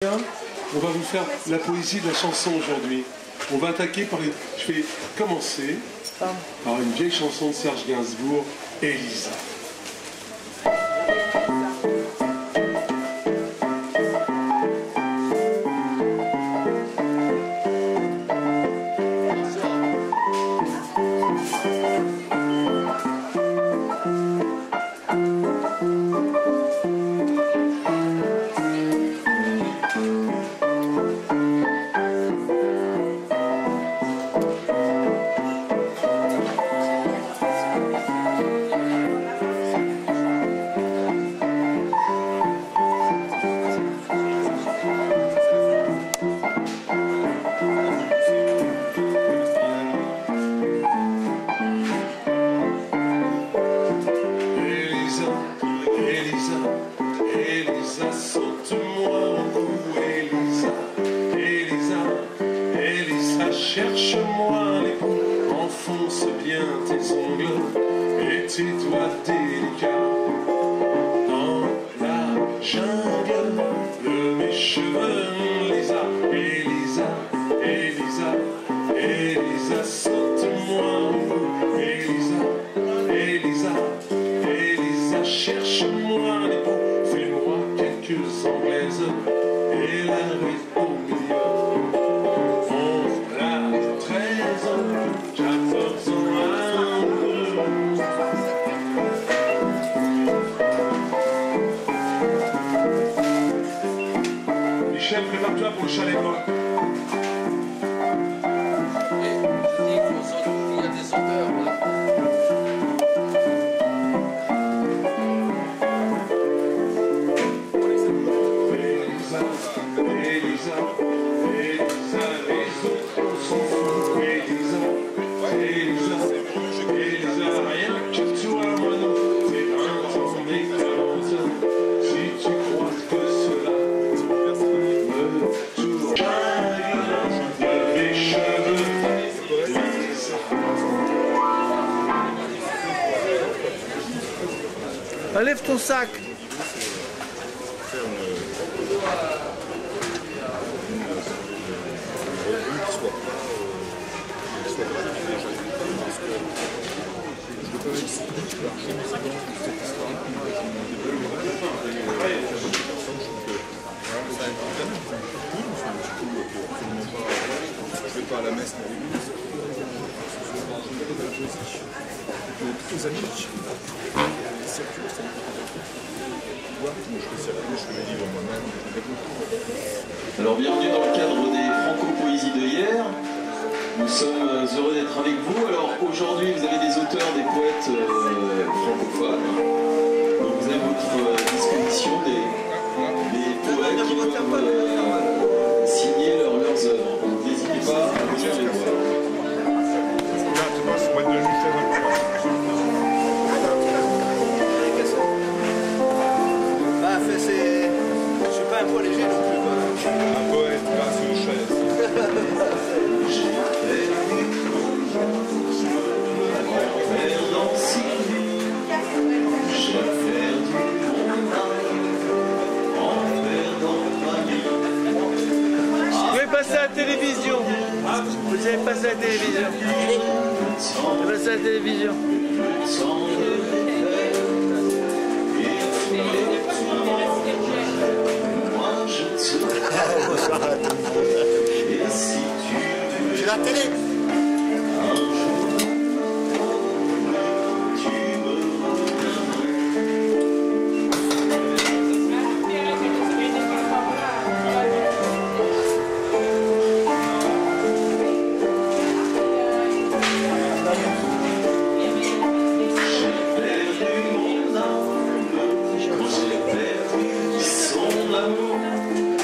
On va vous faire la poésie de la chanson aujourd'hui. On va attaquer par les... Je vais commencer par une vieille chanson de Serge Gainsbourg, Elisa. Elisa, saute-moi au cou, Elisa, Elisa, Elisa, cherche-moi les coups, enfonce bien tes ongles et tes doigts délicats dans la jungle de mes cheveux, Elisa, Elisa, Elisa, Elisa, saute-moi au cou, Elisa, Elisa, Elisa, cherche-moi les coups. Anglaises et la rue au milieu. 11, là, 13 ans, 14 ans, amoureux. Michel, prépare-toi pour le chalet moi. Il y a des auteurs là. Enlève ton sac. Je vais pas à la messe, mais aux amis. Alors bienvenue dans le cadre des Franco-Poésies de hier. Nous sommes heureux d'être avec vous. Alors aujourd'hui vous avez des auteurs, des poètes francophones. Donc vous avez à votre disposition des poètes qui peuvent signer leurs œuvres. Donc n'hésitez pas à venir les voir. Je suis pas un poids léger non plus. Un poète grâce aux chaises. Vous pouvez passer à la télévision. Vous avez passé à la télévision. Vous avez passé à la télévision. J'ai la télé.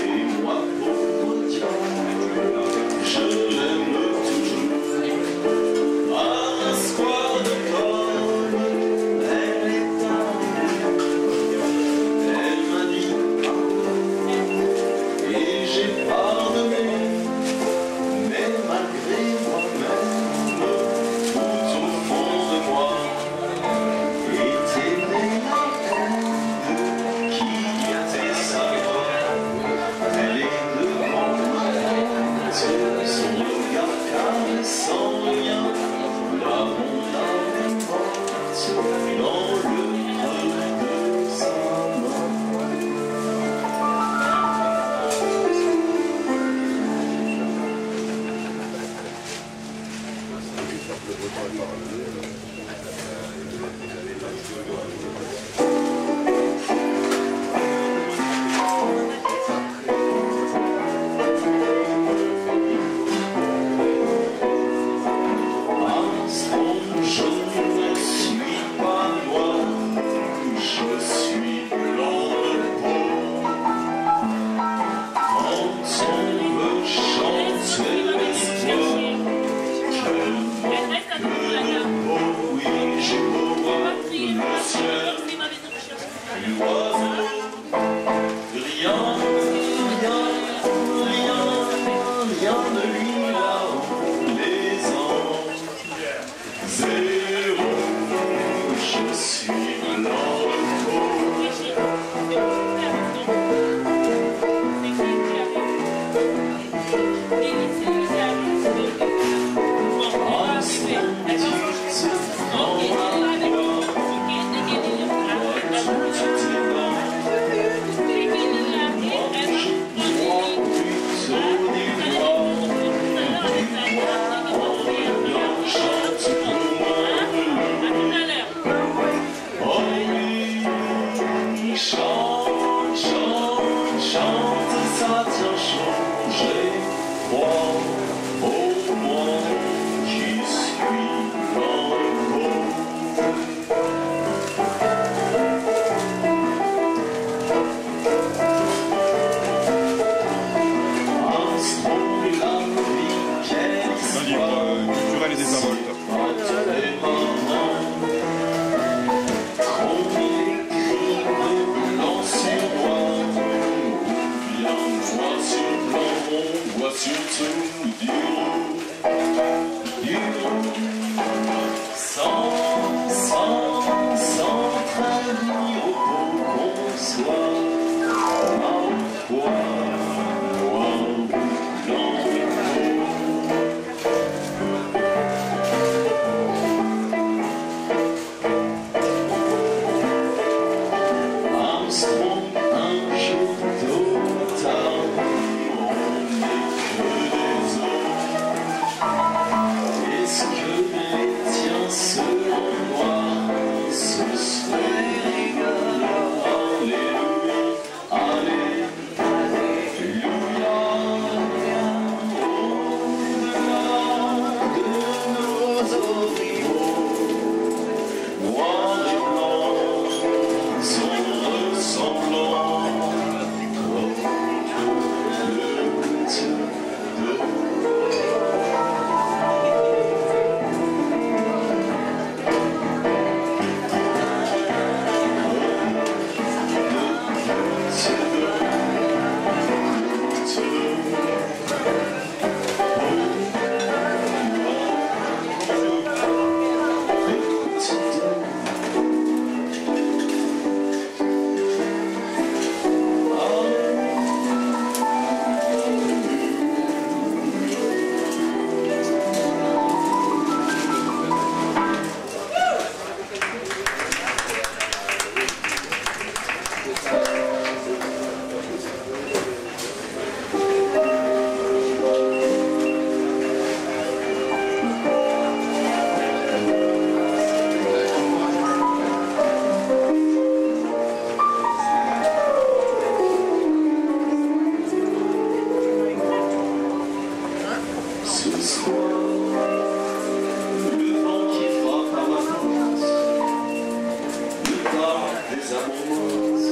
Et moi, pauvre Dieu, je l'aime toujours. Noir sur blanc, on voit surtout du rouge, sans trêve ni repos qu'on soit à poids, noir ou blanc. Armstrong, un jour tôt ou tard, on n'est que des hommes. Est-ce que les tiens seront noirs? Ce serait rigolo. Alléluia, Alléluia. Au-delà de nos horizons, noir et blanc sont ressemblants comme deux gouttes d'eau. Ce soir, le vent qui frappe à ma porte me parle des amours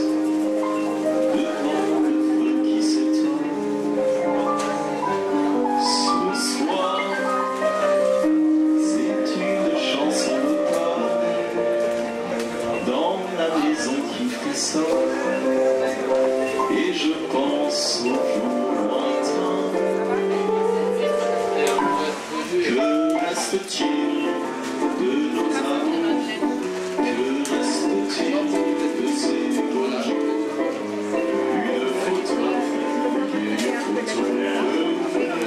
devant le feu qui s'éteint. Ce soir, c'est une chanson de Pâques dans la maison qui frissonne, et je pense au jour lointain. Que reste-t-il de nos amours? Que reste-t-il de ces beaux jours? Une photo de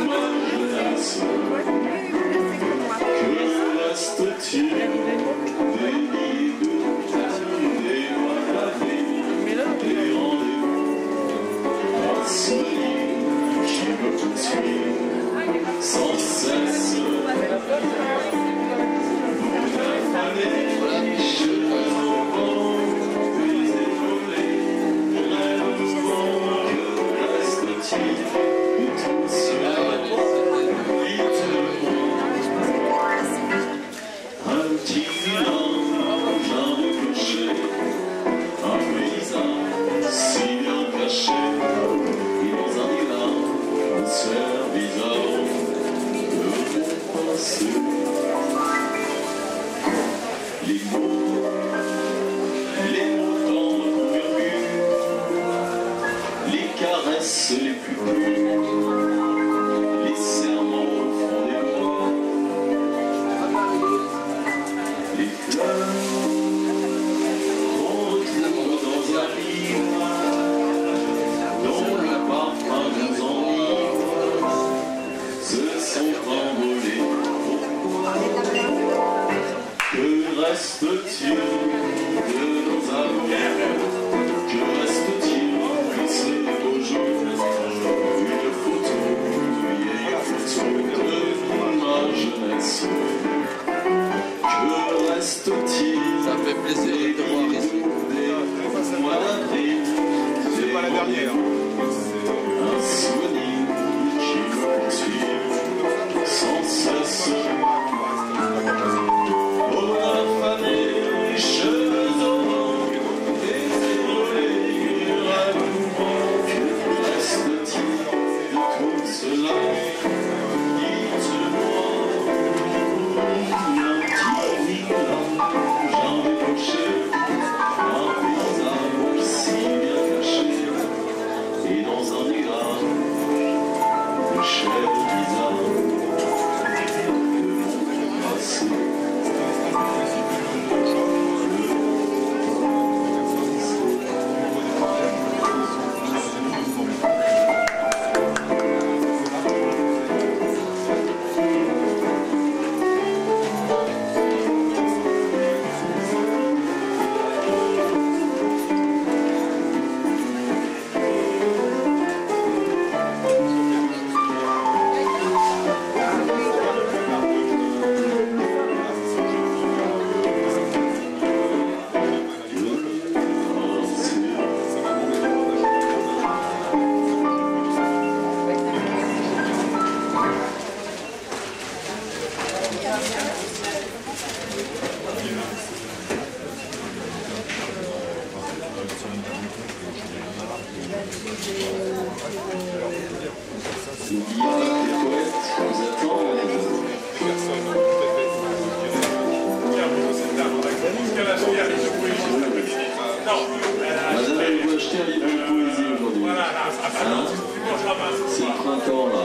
ma jeunesse. Que reste-t-il des livres, des mois d'année, des rendez-vous? Un souvenir qui me poursuit sans cesse. Vous affanez les cheveux au vent, puis évolez, rêve au vent. Que reste-t-il de tout cela? Dites-le-moi. Un petit village, un clocher, un paysage si bien caché, et dans un village, une sphère bizarre. Les mots tendres qu'on murmure, les caresses les plus pures, les serments au fond des bois, les fleurs qu'on retrouve dans un livre, dont le parfum nous enivre, se sont envolés. Que reste-t-il de nos amours? Que reste-t-il de ces beaux jours? Une photo, une vieille photo de ma jeunesse. Que reste-t-il? Ça fait plaisir de te voir ici. Des mois d'avril, C'est pas la dernière. un souvenir qui me poursuit sans cesse. On a fané les cheveux au vent, des évolés, rêve au vent. Que reste-t-il de tout cela? Dites-moi. Un petit village, un clocher, un paysage si bien caché, et dans un nuage N'oubliez pas que les poètes vous attendent. Madame, elle vous acheter un livre de poésie aujourd'hui. Hein? C'est le printemps là.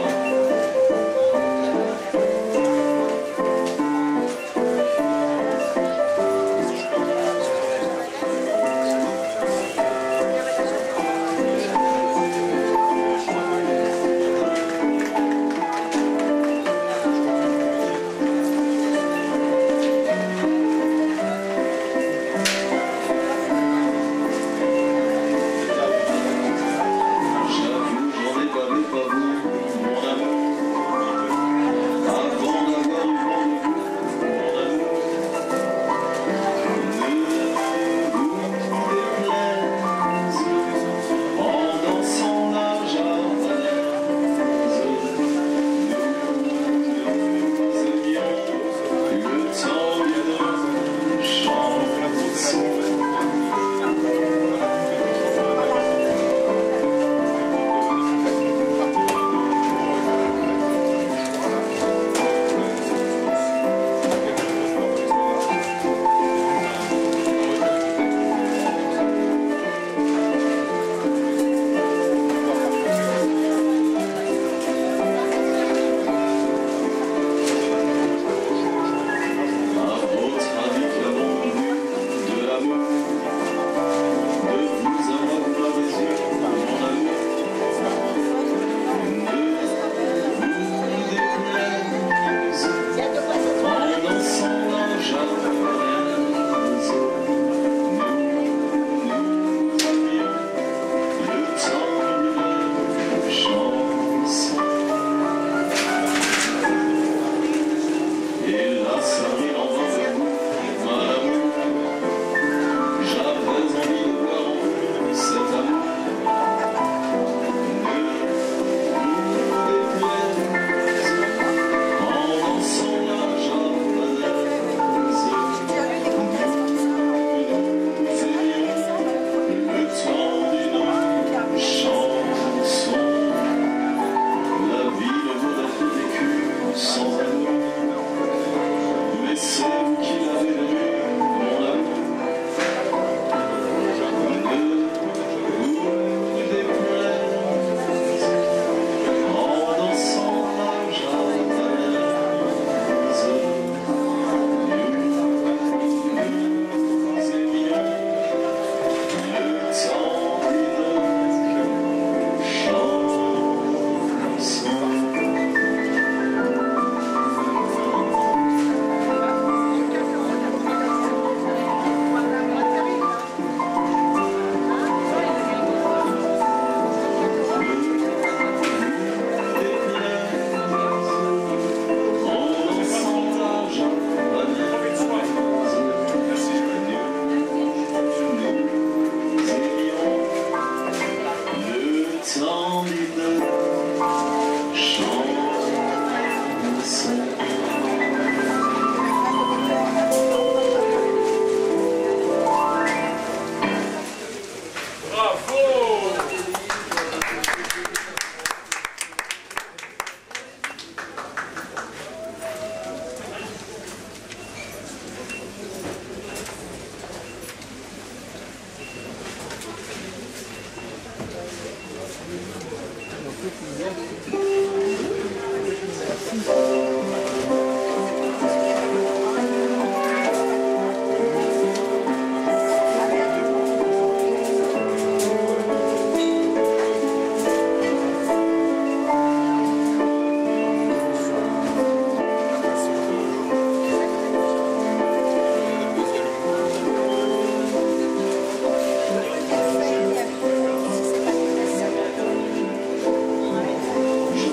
Je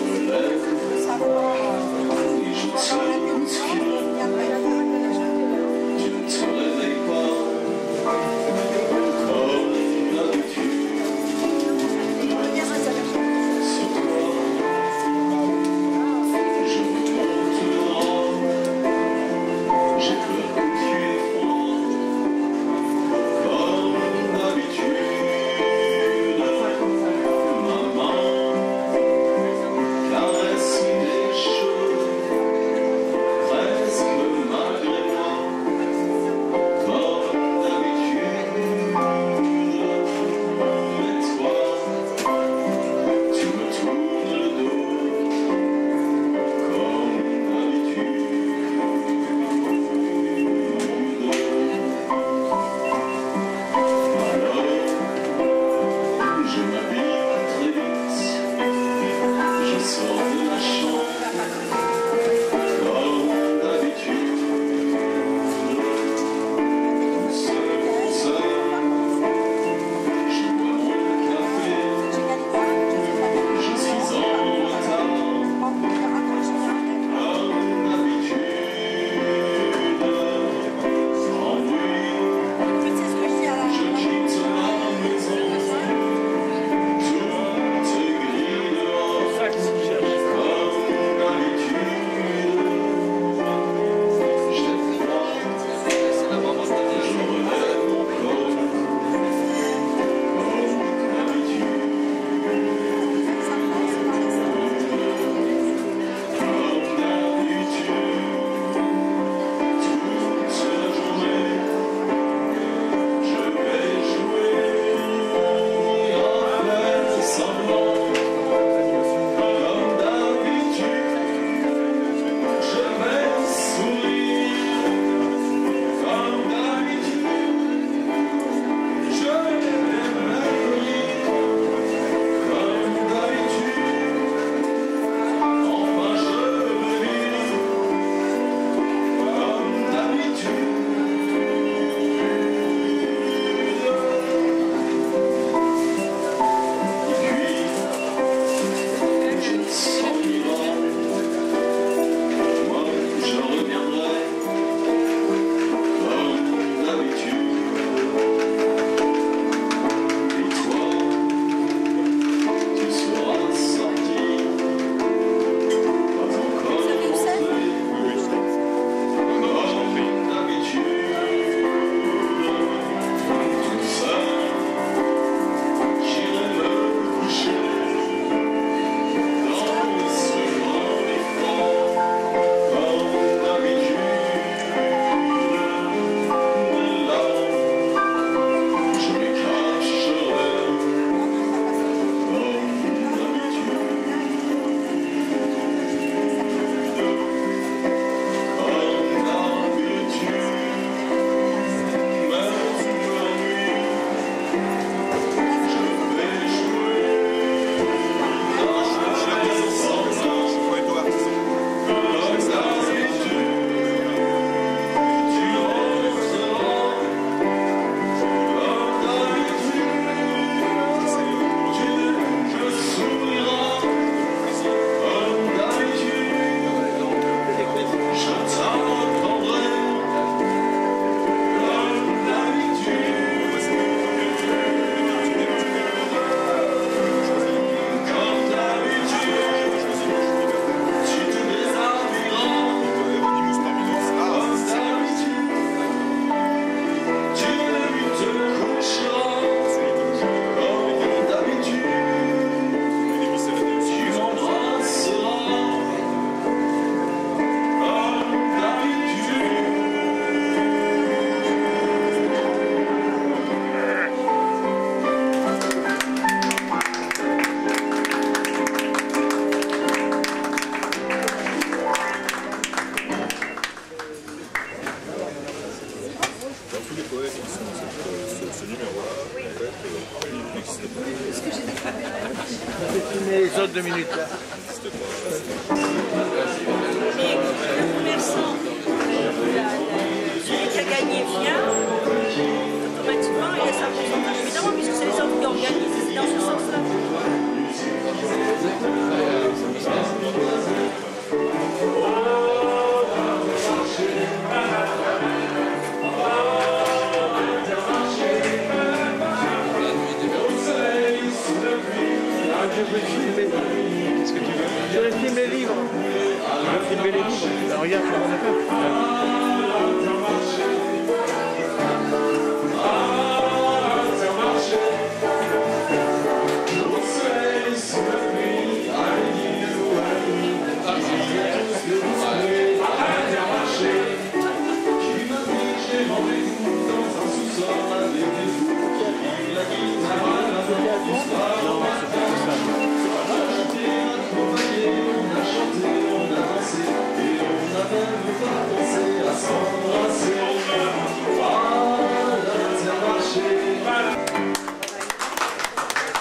filmer les autres 2 minutes là. Mais le commerçant, celui qui a gagné vient, automatiquement il y a sa pourcentage, évidemment, puisque c'est les autres qui organisent, c'est dans ce sens-là. Je veux filmer. Qu'est-ce que tu veux? Je vais filmer les livres. Je veux filmer les livres. Alors, regarde comment on a fait.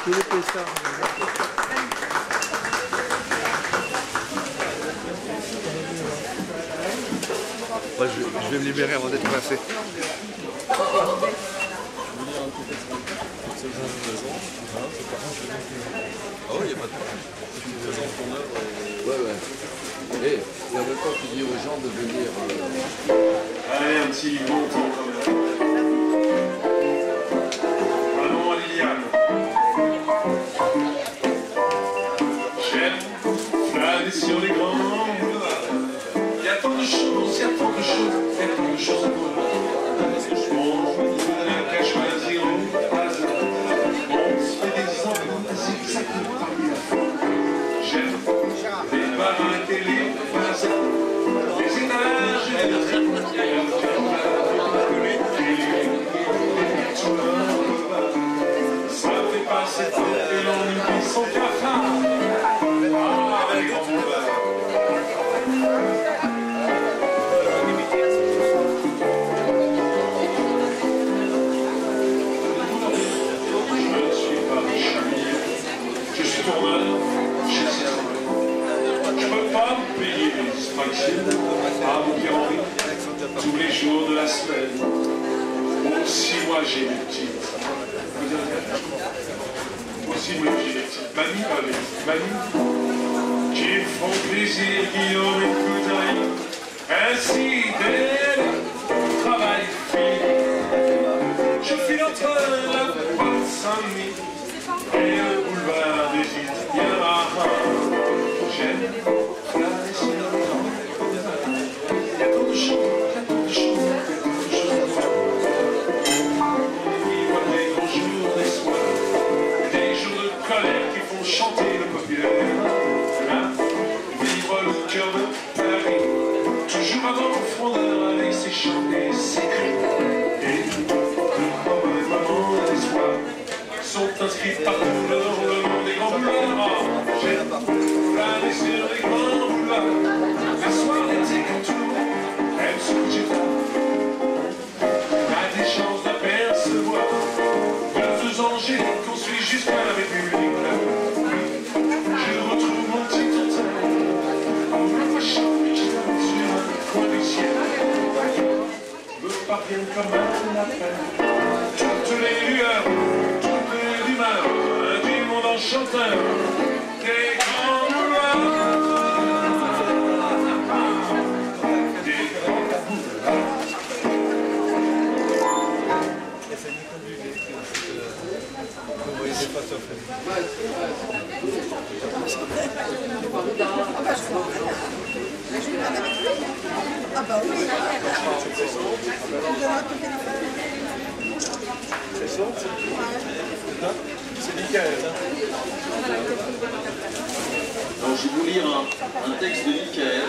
Qui fait ça? Moi, je vais me libérer avant d'être coincé. Ah oui, il n'y a pas de problème. Si tu présentes ton œuvre. Ouais, ouais. Et en même temps, tu dis aux gens de venir. Allez, un petit bon temps quand même. Un nom à Liliane. J'aime flâner sur les grands boulevards. Il y a tant de choses, il y a tant de choses, il y a tant de choses à voir. Bon, je n'ai qu'à choisir au hasard. On se fait des enfants, c'est ça que parmi la fois. J'aime les barins et les façades, les étages et les ça fait passer temps et l'ennui sans cafard. Ah, avec les grands boulevards. Je suis tourneur chez Citroën. Je ne peux pas me payer mes distractions à mon Pierre-Henri tous les jours de la semaine. Aussi, moi, j'ai mes petites. Aussi, moi, j'ai mes petites mamies, qui font plaisir, Guillaume et Cousin. Ainsi, dès le travail fini, je file entre la porte Saint-Denis et le boulevard des Italiens. J'aime flâner sur le temps. Il y a tant de choses, il y a tant de choses, il y a tant de choses à voir. On vivre des grands jours, des soirs, des jours de colère qui font chanter le populaire. Là, vivre le cœur de Paris, toujours avant le frondeur avec ses chants et ses cris. Et le mauvais moment d'espoir sont inscrits partout le nom des grands boulevards. J'aime flâner sur les grands boulevards. Les soirs d'été quand tout le monde aime se coucher tard, a des chances d'apercevoir deux angéliques qu'on suit jusqu'à la République. Je retrouve mon petit tontin, me fâchant sur un coin du ciel. Me parviennent comme un appel toutes les lueurs, toutes les rumeurs du monde enchanteur des grands boulevards. Des grands boulevards. Ah bah oui. C'est Michael. Alors, je vais vous lire un texte de Michael,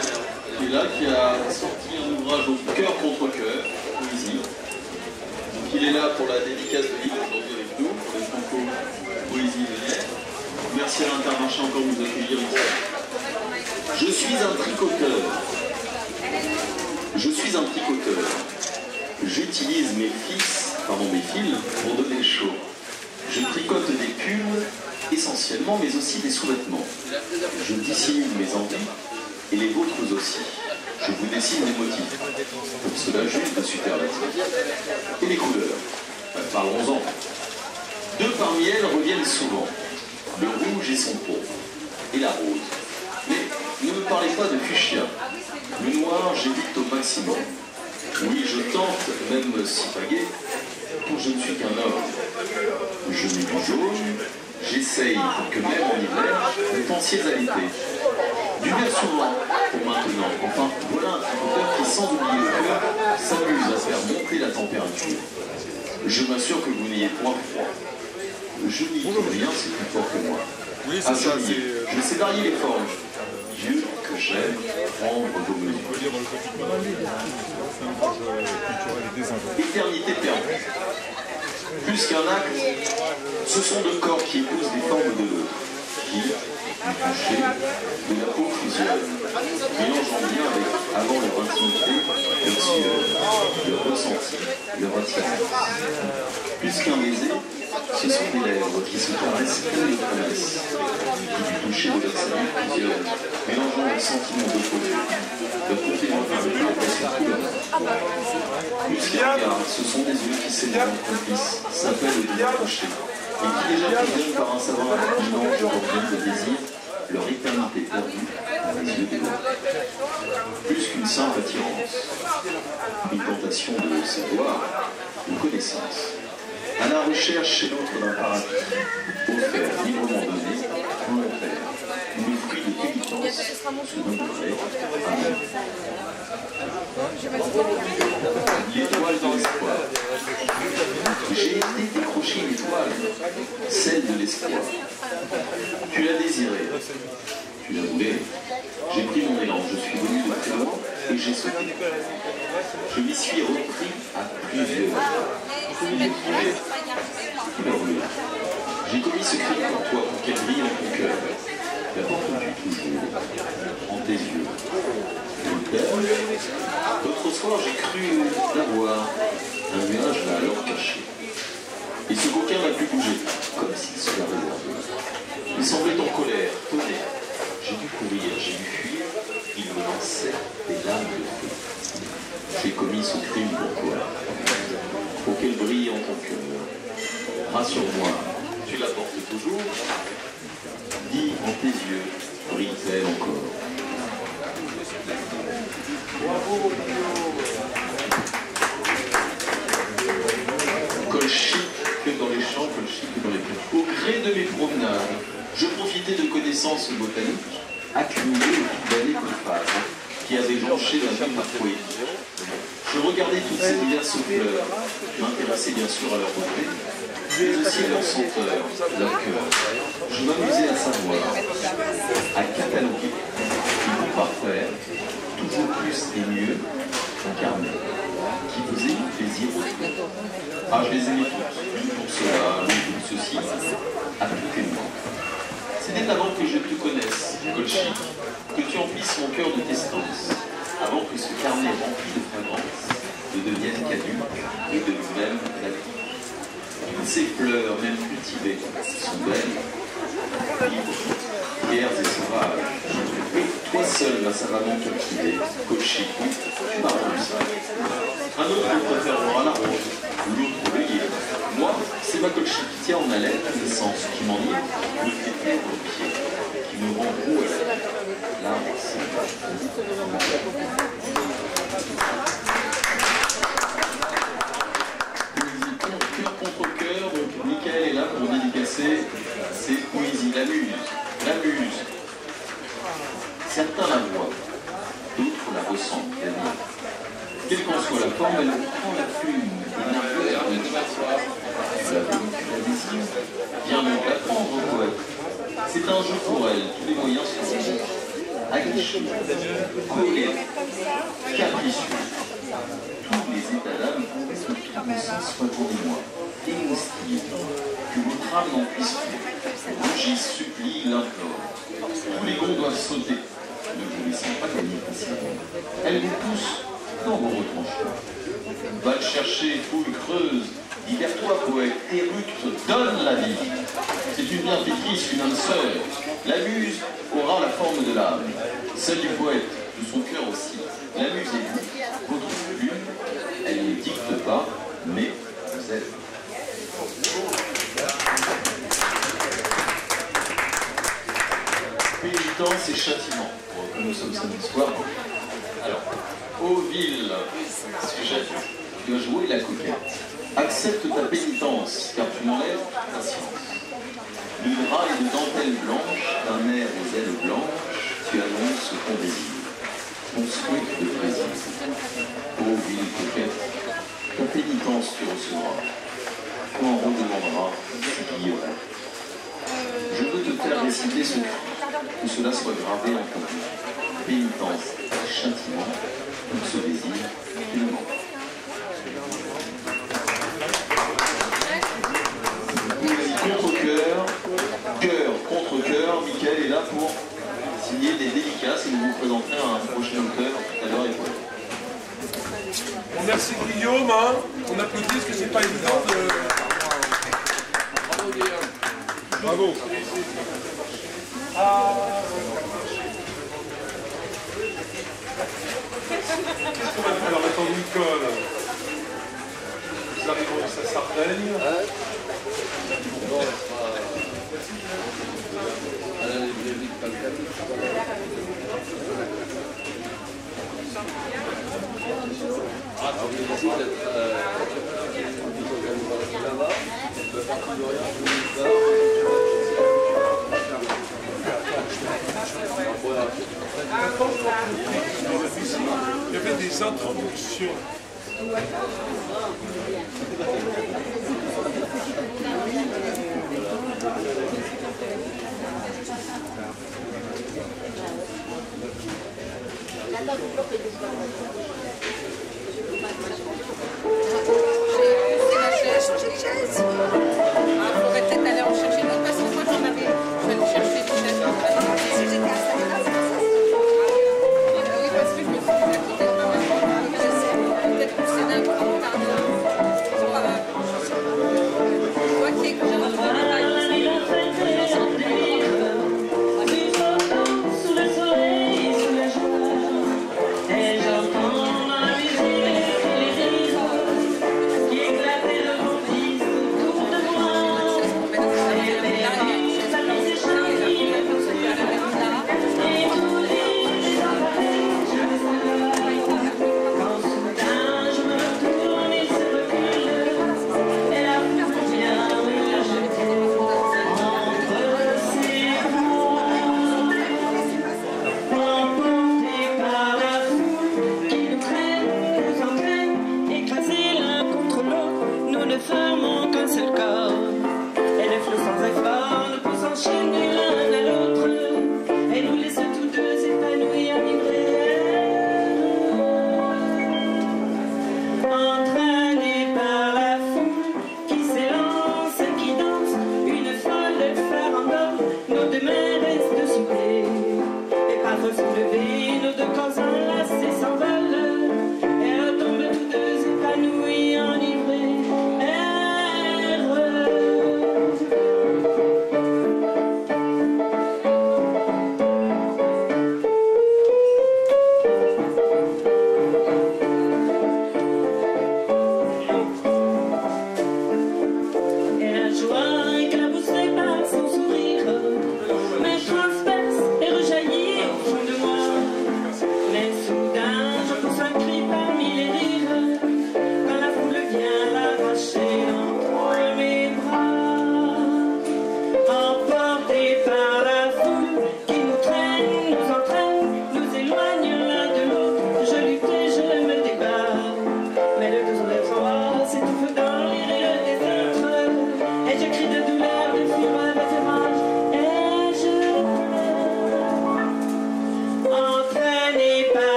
qui est là, qui a sorti un ouvrage au cœur contre cœur, poésie. Donc il est là pour la dédicace de livre aujourd'hui avec nous, pour les Franco Poésie de Lierre. Merci à l'Intermarché encore de nous accueillir ici. Je suis un tricoteur. Je suis un tricoteur. J'utilise mes fils pour donner chaud. Je tricote des pulls essentiellement, mais aussi des sous-vêtements. Je dissimule mes envies et les vôtres aussi. Je vous dessine des motifs. Pour cela, juste de superlatifs. Et les couleurs. Parlons-en. Deux parmi elles reviennent souvent. Le rouge et son pourpre. Et la rose. Mais ne me parlez pas de fuchsia. Le noir, j'évite au maximum. Oui, je tente, même si pagué, pour je ne suis qu'un homme. Je mets du jaune, j'essaye pour que même en hiver, vous pensiez à l'été. Du vert souvent, pour maintenant. Enfin, voilà un tricoteur qui, sans oublier le cœur, s'amuse à faire monter la température. Je m'assure que vous n'ayez point froid. Je n'y peux rien, c'est plus fort que moi. Oui, c'est ça. Je sais varier les formes. Dieu que j'aime prendre vos mesures. Éternité perdue. Plus qu'un acte, ce sont deux corps qui épousent les formes de l'autre, qui, du toucher, de la peau fusionnent, mélangeant bien avec, avant leur intimité, leur sueur, leur ressenti, leur attirance. Plus qu'un baiser, ce sont des lèvres qui se caressent comme les promesses, qui du toucher de leur salut fusionnent, mélangeant le sentiment de folie, leur complément avec la passion couleur. Plus qu'un regard, ce sont des yeux qui s'éloignent, complices, s'appellent le bien couché, et qui déjà fusionnent par un savant intelligent qui reprennent le désir, leur éternité perdue dans les yeux des autres. Plus qu'une simple attirance, une tentation de savoir, de connaissance, à la recherche chez l'autre d'un paradis, offert, librement donné, volontaire, où le fruit de pénitence se nommerait amour. L'étoile de l'espoir. J'ai été décrocher une étoile, celle de l'espoir. Tu l'as désirée, tu l'as voulée. J'ai pris mon élan, je suis venu de très loin et j'ai sauté. Je m'y suis repris à plusieurs. J'ai commis ce crime pour toi, pour qu'elle brille dans ton cœur. La portes-tu toujours en tes yeux? L'autre soir, j'ai cru l'avoir, un nuage l'a alors caché. Et ce bouquin n'a plus bougé, comme s'il se l'avait réservé. Il semblait en colère, tonnerre. J'ai dû courir, j'ai dû fuir, il me lançait des lames de feu. J'ai commis ce crime pour toi, pour qu'elle brille en ton cœur. Rassure-moi, tu la portes toujours. Dis en tes yeux, brille-t-elle encore? Colchique que dans les champs, colchique que dans les plaines. Au gré de mes promenades, je profitais de connaissances botaniques accumulées au fil d'années colphases qui avaient jonché la vie de ma poésie. Je regardais toutes ces diverses fleurs, m'intéressais bien sûr à leur beauté, mais aussi à leur senteur, leur cœur. Je m'amusais à savoir, à cataloguer, et pour parfaire, toujours plus et mieux, incarné, qui faisait du plaisir aux autres. Ah, je les aimais toutes, l'une pour cela, l'une pour ceci, appliquez-moi. C'était avant que je te connaisse, Colchique, que tu emplisses mon cœur de tes sens, avant que ce carnet rempli de fragrance ne devienne caduc et de lui-même la vie. Toutes ces fleurs, même cultivées, sont belles, libres, fières et sauvages. Toi seul m'as savamment cultivé, Colchique, tu m'as rendu ça. Un autre préfère voir à la rose, l'autre l'œillet. Moi, c'est ma Colchique qui tient en haleine l'essence qui m'enivre, le fait au pied, qui me rend beau à la vie. L'arbre, c'est cœur contre cœur, donc Michael est là pour dédicacer ses poésies, la muse. Certains la voient, d'autres la ressentent, la vivent. Quelle qu'en soit la forme, elle prend la plume et nerveuse de t'asseoir. Tu la veux, tu la désires. Viens donc la prendre, poète. C'est un jeu pour elle, tous les moyens sont bons. Aguicheux, colère, capricieux. Tous les états d'âme sont tous soit pour moi. Émoustillés, que votre âme n'en puisse plus. Rugisse, supplie, l'implore. Tous les gonds doivent sauter. Ne vous laissez pas gagner facilement. Elle vous pousse dans vos retranchements. Va le chercher, foule creuse. Libère-toi, poète, éructe, donne la vie. C'est une bienfaitrice, une âme sœur. La muse aura la forme de l'âme, celle du poète, de son cœur aussi. La muse est vous, votre plume, elle ne dicte pas, mais vous êtes. Pénitence et châtiment. Nous sommes samedi soir. Alors, ô ville, sujet, tu dois jouer la coquette. Accepte ta pénitence, car tu m'enlèves ta science. De drap et de dentelle blanche, d'un air aux ailes blanches, tu annonces ton désir, ton souhait de plaisir. Ô ville coquette, ta pénitence tu recevras, tu en redemandera ce qu'il y aurait. Je veux te faire réciter ce cri, que cela soit gravé en ton cœur. Pénitence, châtiment, tout ce désir, tu le manques. Contre-cœur, cœur contre cœur, Michael est là pour signer des dédicaces et nous vous présenterez un prochain auteur tout à l'heure et quoi. Merci Guillaume, hein. On applaudit parce que c'est pas évident de... Bravo Guillaume. Bravo. Qu'est-ce qu'on va faire? Alors attends, à Sardaigne. Hein? Non, à la librairie de Palcane. Ah, on décide d'être là-bas, de partir de rien, Il y avait des introductions. Changer de chaise. Il faudrait peut-être aller en chercher d'autres parce que moi j'en avais. Je vais aller chercher des chaises. Si j'étais installée là, c'est pour ça. Oui, parce que je me suis dit, peut-être pas mal. Peut-être que c'est d'un grand retard. Moi qui ai que j'ai un sous le soleil, sous la joie, et j'entends la musique et les rires qui éclatent de vos fils autour de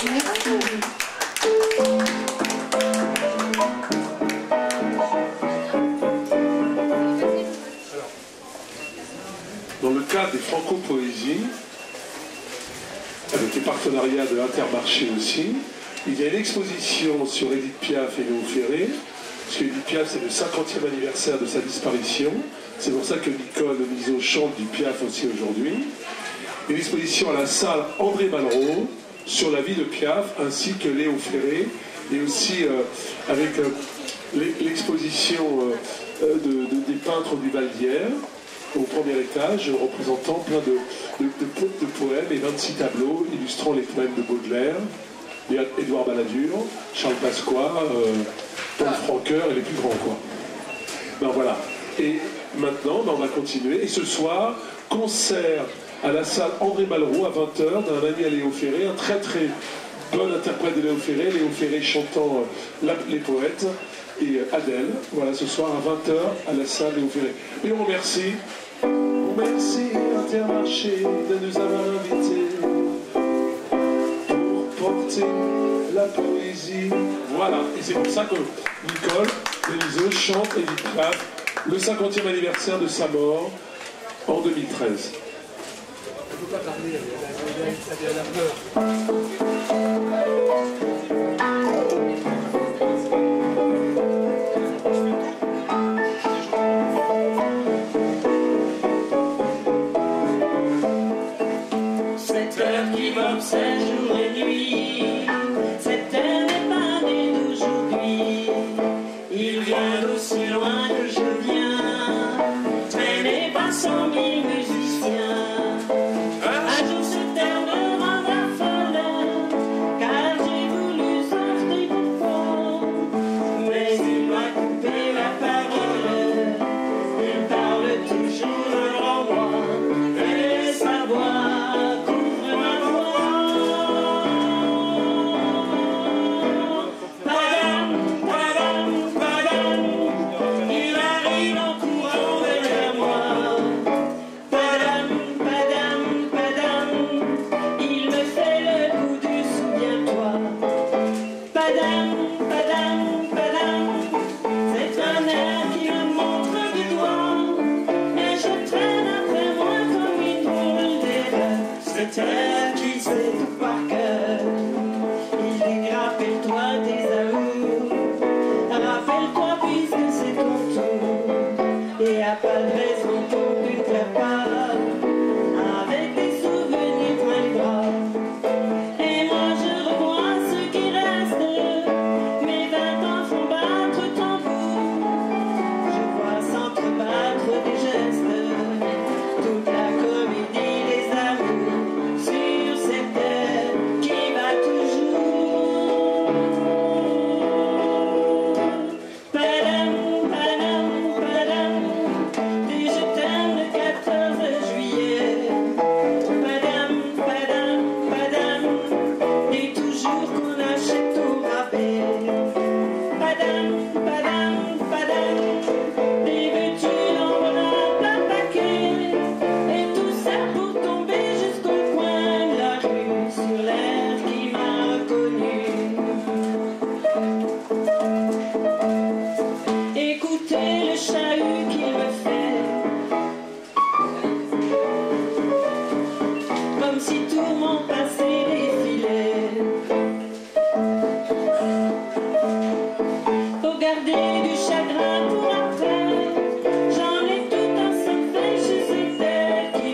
Dans le cadre des Franco-Poésies, avec les partenariats de l'Intermarché aussi, il y a une exposition sur Édith Piaf et Léo Ferré, parce qu'Édith Piaf, c'est le 50e anniversaire de sa disparition. C'est pour ça que Nicole Miseau chante du Piaf aussi aujourd'hui. Une exposition à la salle André Malraux sur la vie de Piaf, ainsi que Léo Ferré, et aussi avec l'exposition des peintres du Val d'Hier, au premier étage, représentant plein de poèmes et 26 tableaux illustrant les poèmes de Baudelaire, Édouard Balladur, Charles Pasqua, Paul Francoeur et les plus grands, quoi. Ben voilà. Et maintenant, ben on va continuer. Et ce soir, concert à la salle André Malraux à 20h d'un ami à Léo Ferré, un très très bon interprète de Léo Ferré chantant les poètes, et Adèle, voilà, ce soir à 20h à la salle Léo Ferré. Et on remercie Intermarché de nous avoir invités pour porter la poésie. Voilà, et c'est pour ça que Nicole Deniseux chante Édith Piaf, le 50e anniversaire de sa mort en 2013. Elle ne peut pas parler, elle a peur. Cette heure qui m'obsède jour et nuit, cette heure n'est pas née d'aujourd'hui. Il vient d'aussi loin que je viens, traîné par 100 000 musiciens. Un jour cette heure me rendra folle, car j'ai voulu sortir pourquoi. Mais il m'a coupé la parole, il parle toujours devant moi, et sa voix couvre ma voix. Padam, padam, padam, il arrive en courant derrière moi. Padam, padam, padam, il me fait le coup du souviens-toi. Padam, padam, padam, c'est un air qui me montre du doigt, et je traîne après moi comme une drôle d'erreur. Cet air qui sait tout par cœur, il dit rappelle-toi tes amours, rappelle-toi puisque c'est ton tour, et y'a pas de raison pour que tu ne pleures pas, avec des souvenirs plein les bras. Et moi je revois ce qui reste, mes 20 ans font battre tambour. Je vois s'entrebattre des gestes, toute la comédie des amours, sur cette terre qui va toujours. Padam, padam, padam, des je t'aime le 14 juillet. Padam, padam, padam, et toujours qu'on achète au rabais. Padam, padam, padam, des veux-tu en voilà plein paquet, et tout ça pour tomber jusqu'au coin de la rue, sur l'air qui m'a reconnu. Écoutez le chahut qu'il me fait, comme si tout mon passé défilait. Faut garder du chagrin pour après, j'en ai tout un secret chez cette terre qui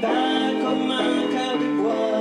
bat comme un cœur de bois.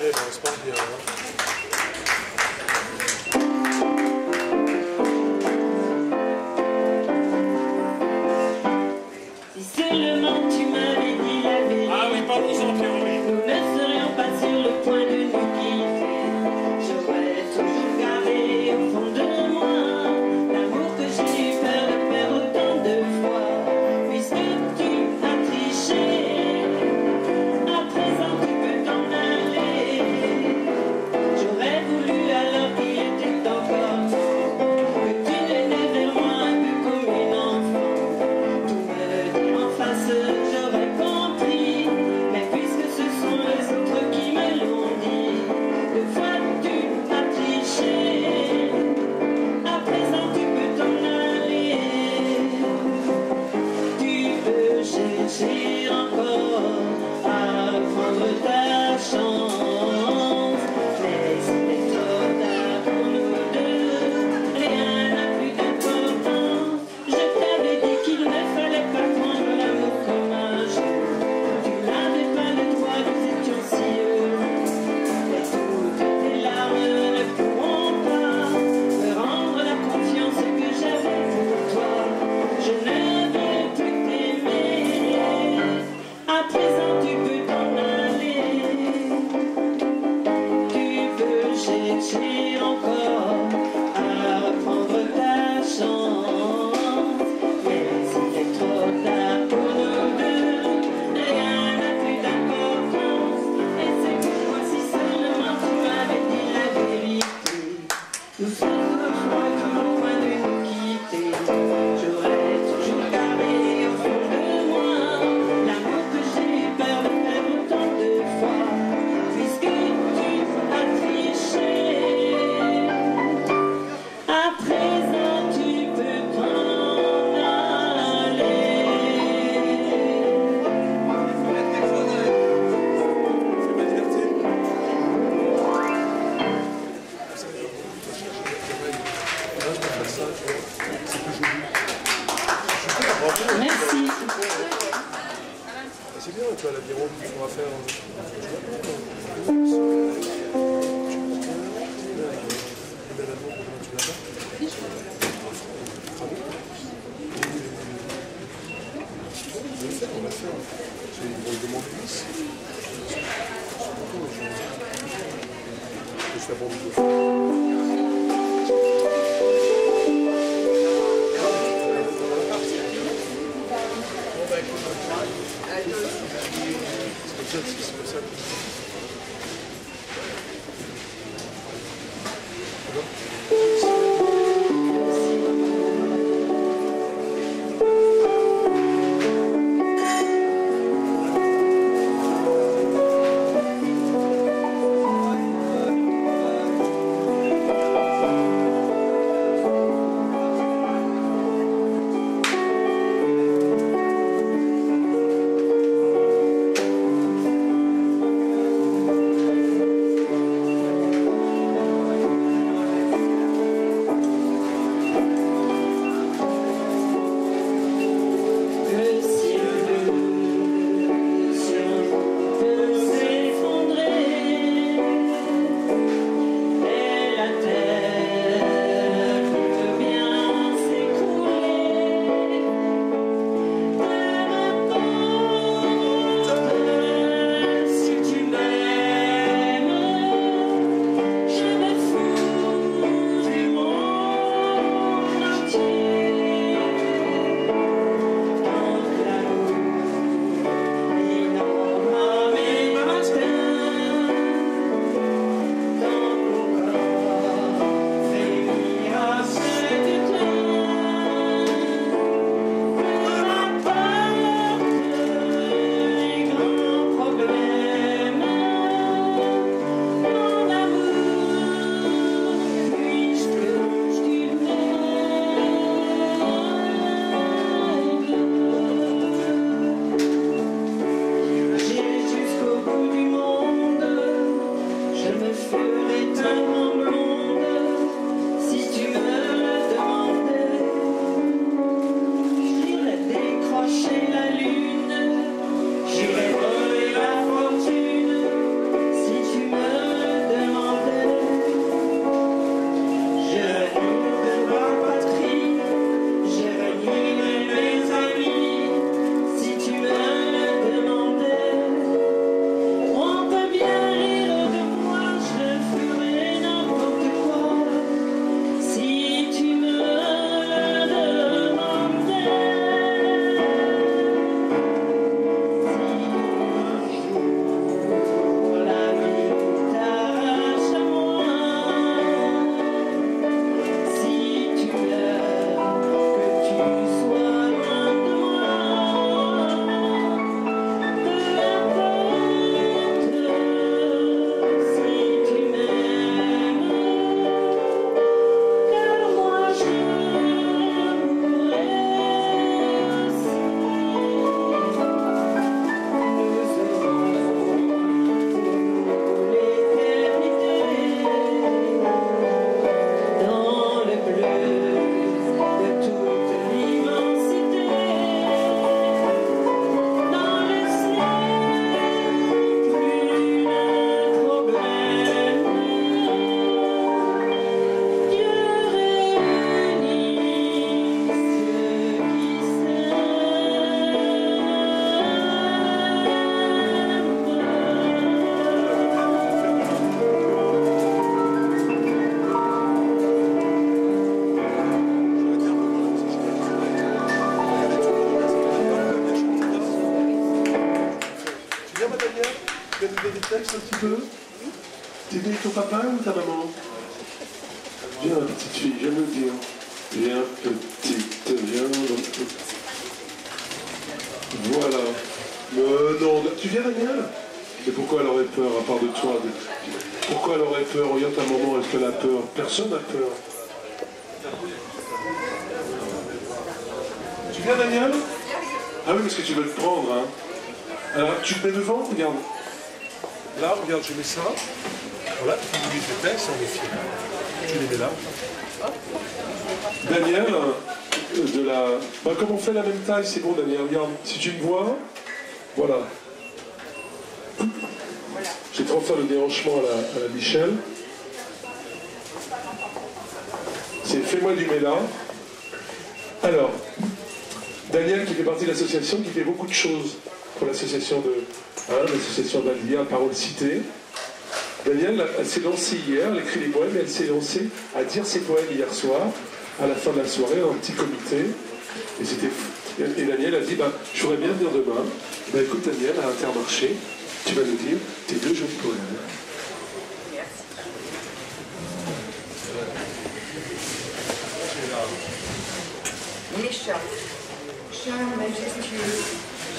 Eh ben, on se porte bien. Si seulement tu m'avais dit la vérité. On va faire... On va faire. C'est une grosse demande de lisse. Je suis abandonné. C'est pour ça que... texte un petit peu? T'es venu avec ton papa ou ta maman? Viens, petite fille, j'aime le dire. Viens, petite, viens. Voilà. Non, tu viens, Daniel? Et pourquoi elle aurait peur, à part de toi? Pourquoi elle aurait peur? Regarde ta maman, est-ce qu'elle a peur? Personne n'a peur. Tu viens, Daniel? Ah oui, parce que tu veux le prendre, hein. Alors, tu te mets devant, regarde. Là, regarde, je mets ça. Voilà, tu mets tes textes, on est fiers. Tu les mets là. Daniel, de la... Bah, comme on fait la même taille, c'est bon, Daniel. Regarde, si tu me vois, voilà. transfère le déhanchement à la Michel. C'est Fais-moi du Méla. Alors, Daniel qui fait partie de l'association, qui fait beaucoup de choses pour l'association l'association d'Alvia, Parole Citée. Daniel, elle s'est lancée hier, elle écrit des poèmes, et elle s'est lancée à dire ses poèmes hier soir, à la fin de la soirée, dans un petit comité. Et Daniel a dit, je voudrais bien venir demain. Écoute Daniel, à Intermarché, tu vas nous dire tes 2 jolis poèmes. Mécha, chat majestueux,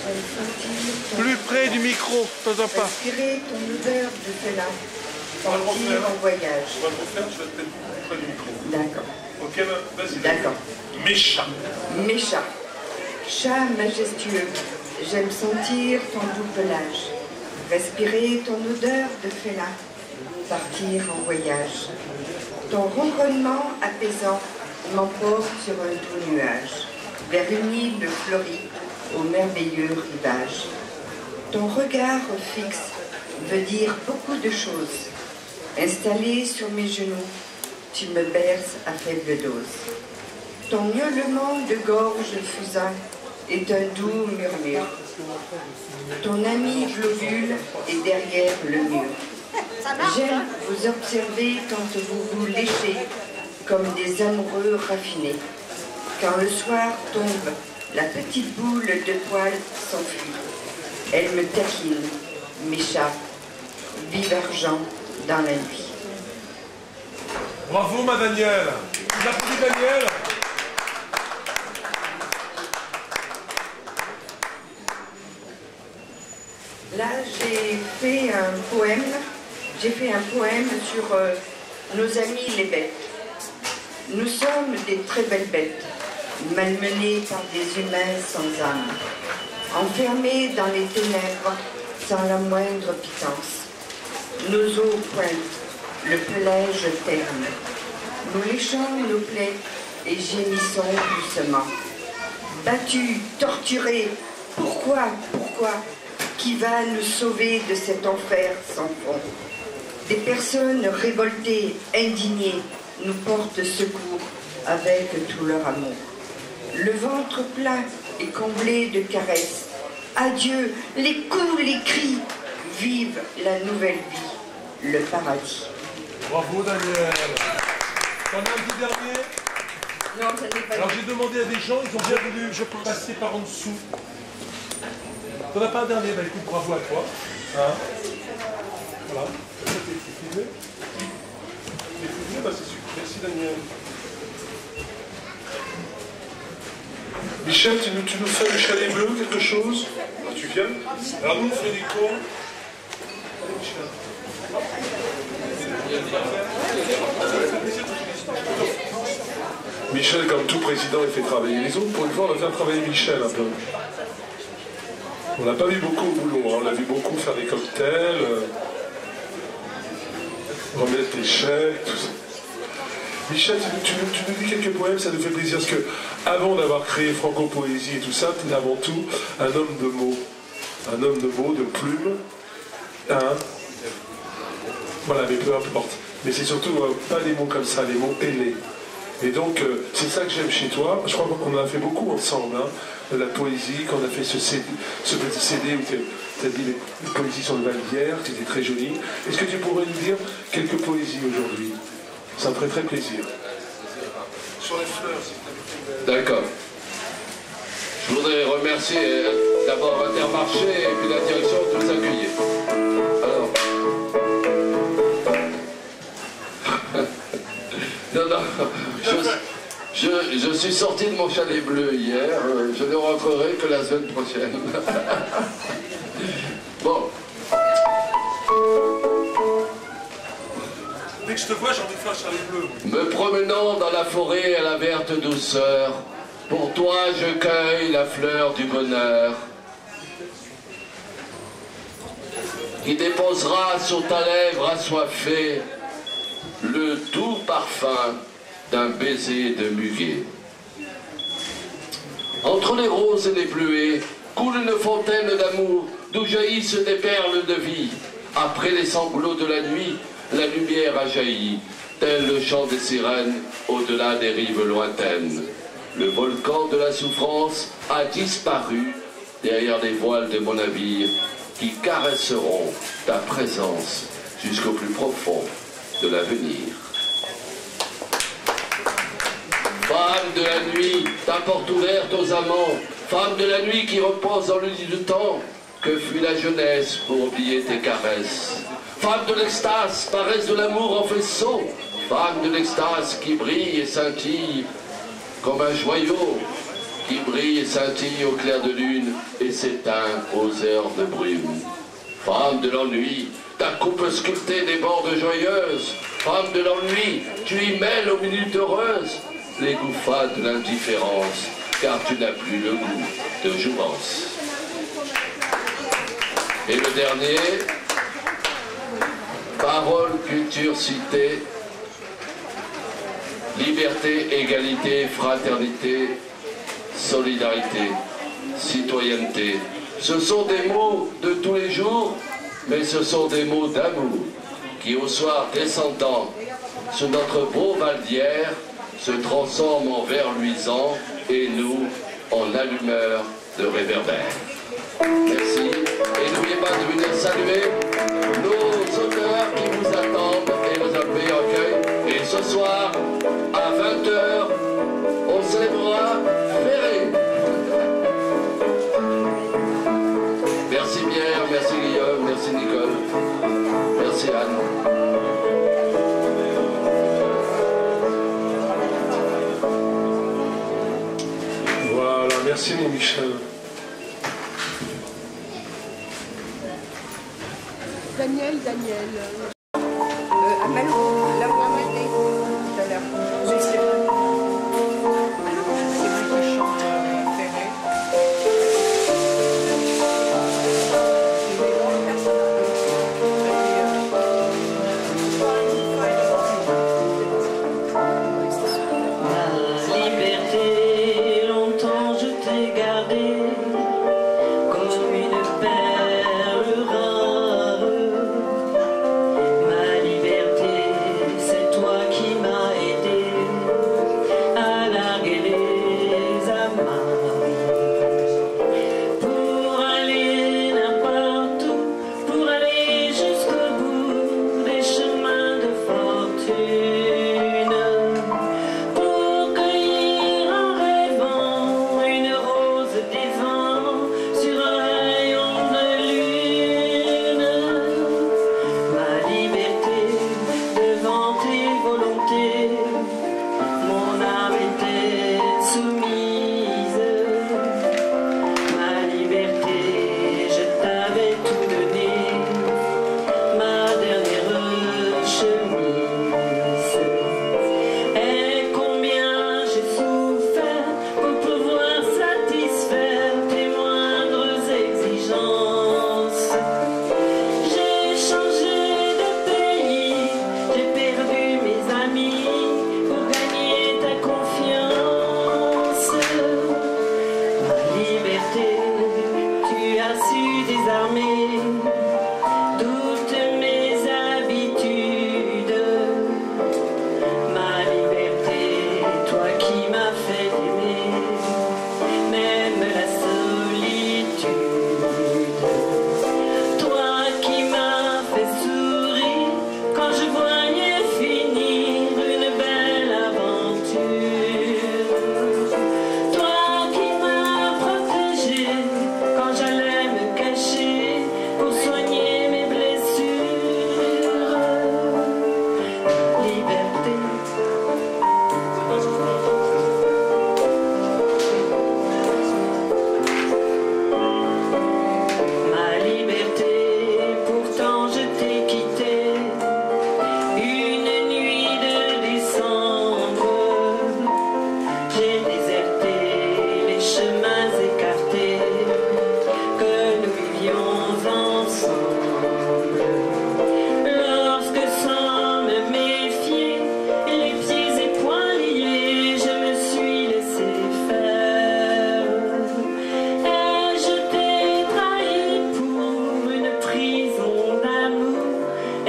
j'aime sentir Plus près du micro, t'entends pas. respirer ton odeur de félin, partir en voyage. On va le refaire, je vais te mettre plus près du micro. D'accord. Ok, vas-y. D'accord. Mécha. Mécha, chat majestueux, j'aime sentir ton doux pelage, respirer ton odeur de félin, partir en voyage. Ton ronronnement apaisant m'emporte sur un doux nuage, vers une île fleurie, au merveilleux rivage. Ton regard fixe veut dire beaucoup de choses. Installé sur mes genoux, tu me berces à faible dose. Ton miaulement de gorge fusain est un doux murmure. Ton ami globule est derrière le mur. J'aime vous observer quand vous vous léchez comme des amoureux raffinés. Quand le soir tombe, la petite boule de poils s'enfuit. Elle me taquine, m'échappe, vive argent dans la nuit. Bravo ma Daniel. Vous applaudissez Daniel. Là, j'ai fait un poème sur nos amis les bêtes. Nous sommes des très belles bêtes, malmenées par des humains sans âme, enfermés dans les ténèbres sans la moindre pitance. Nos eaux pointent, le pelage terne. Nous léchons nos plaies et gémissons doucement. Battus, torturés, pourquoi? Qui va nous sauver de cet enfer sans fond? Des personnes révoltées, indignées, nous portent secours avec tout leur amour. Le ventre plein et comblé de caresses. Adieu, les coups, les cris. Vive la nouvelle vie, le paradis. Bravo Daniel. T'en as un petit dernier? Non, ça n'est pas. Alors j'ai demandé à des gens, ils ont bien voulu passer par en dessous. T'en as pas un dernier? Écoute, bravo à toi. Hein, voilà. T'es filmé? T'es filmé? C'est super. Merci Daniel. Michel, tu nous fais le chalet bleu, quelque chose? Tu viens? Alors nous, on fait des cours. Allez Michel. Michel, comme tout président, il fait travailler les autres. Pour une fois, on va faire travailler Michel un peu. On n'a pas vu beaucoup au boulot, hein. On l'a vu beaucoup faire des cocktails, remettre des chèques, tout ça. Michel, tu nous dis quelques poèmes, ça nous fait plaisir, parce que avant d'avoir créé Franco Poésie et tout ça, tu es avant tout un homme de mots. Un homme de mots, de plumes. Hein? Voilà, mais peu importe. Mais c'est surtout pas des mots comme ça, les mots ailés. Et donc, c'est ça que j'aime chez toi. Je crois qu'on en a fait beaucoup ensemble, hein, de la poésie, qu'on a fait ce petit CD où tu as dit les poésies sur le Valvière, qui était très joli. Est-ce que tu pourrais nous dire quelques poésies aujourd'hui? Ça me ferait très plaisir. Sur les fleurs, s'il te plaît. D'accord. Je voudrais remercier d'abord Intermarché et puis la direction de nous accueillir. Alors. Non, je suis sorti de mon chalet bleu hier, je ne rentrerai que la semaine prochaine. Bon. Dès que je te vois, j'ai envie de faire un chalet bleu. Me promenant dans la forêt à la verte douceur, pour toi je cueille la fleur du bonheur, qui déposera sur ta lèvre assoiffée le doux parfum d'un baiser de muguet. Entre les roses et les bleuets coule une fontaine d'amour d'où jaillissent des perles de vie. Après les sanglots de la nuit, la lumière a jailli, tel le chant des sirènes au-delà des rives lointaines. Le volcan de la souffrance a disparu derrière les voiles de mon navire qui caresseront ta présence jusqu'au plus profond de l'avenir. Femme de la nuit, ta porte ouverte aux amants, femme de la nuit qui repose dans le lit du temps, que fut la jeunesse pour oublier tes caresses. Femme de l'extase, paresse de l'amour en faisceau, femme de l'extase qui brille et scintille comme un joyau, qui brille et scintille au clair de lune et s'éteint aux heures de brume. Femme de l'ennui, ta coupe sculptée déborde joyeuse, femme de l'ennui, tu y mêles aux minutes heureuses les gouffats de l'indifférence, car tu n'as plus le goût de jouvence. Et le dernier, parole, culture, cité, liberté, égalité, fraternité, solidarité, citoyenneté. Ce sont des mots de tous les jours, mais ce sont des mots d'amour qui, au soir descendant sur notre beau val d'hier, se transforment en verre luisant et nous en allumeurs de réverbères. Merci. Et n'oubliez pas de venir saluer nos auteurs qui vous attendent et nos appels recueil. Et ce soir, à 20h, on célébrera Ferré. Merci Pierre, merci Guillaume, merci Nicole, merci Anne. Voilà, merci mon Michel. Daniel. À Malou, là où on était tout à l'heure. Je sais pas. C'est lui qui chante Ferré. Ma liberté, longtemps je t'ai gardée comme une perle rare. Ma liberté,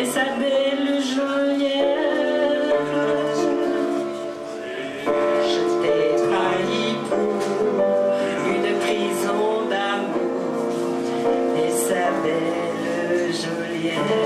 et sa belle geôlière. Je t'ai trahi pour une prison d'amour et sa belle geôlière.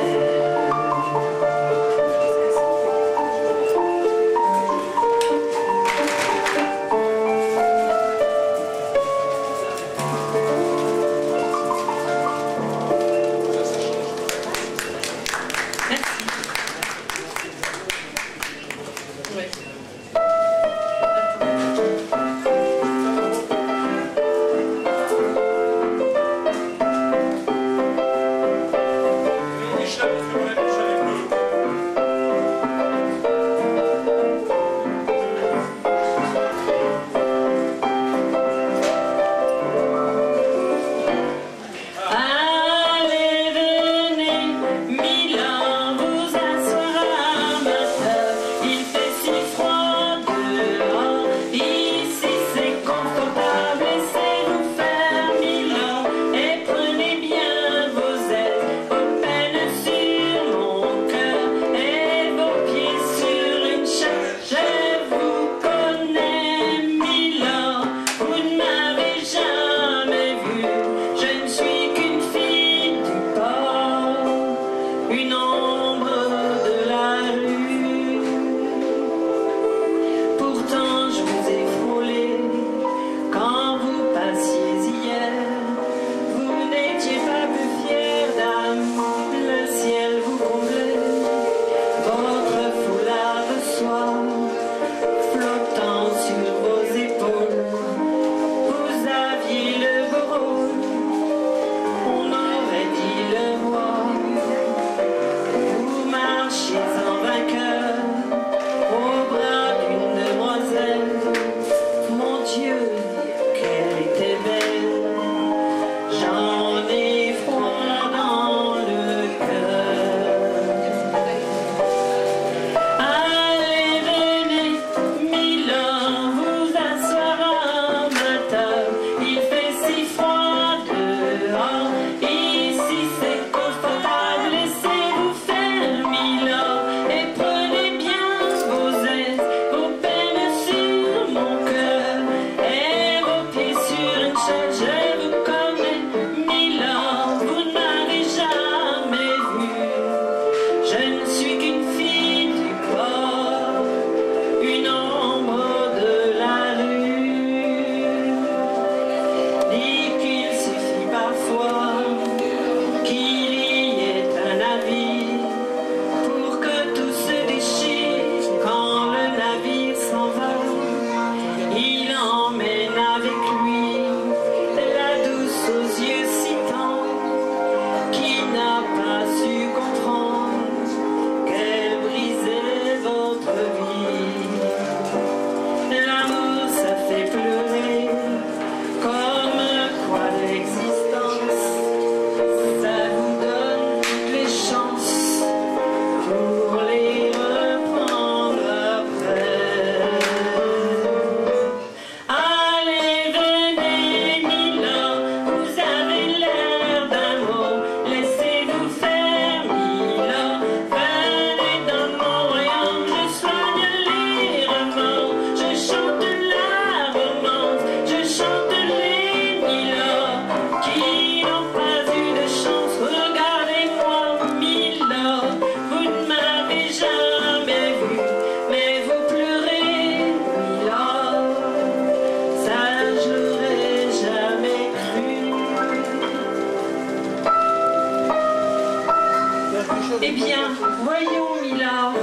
Eh bien, voyons, Milord.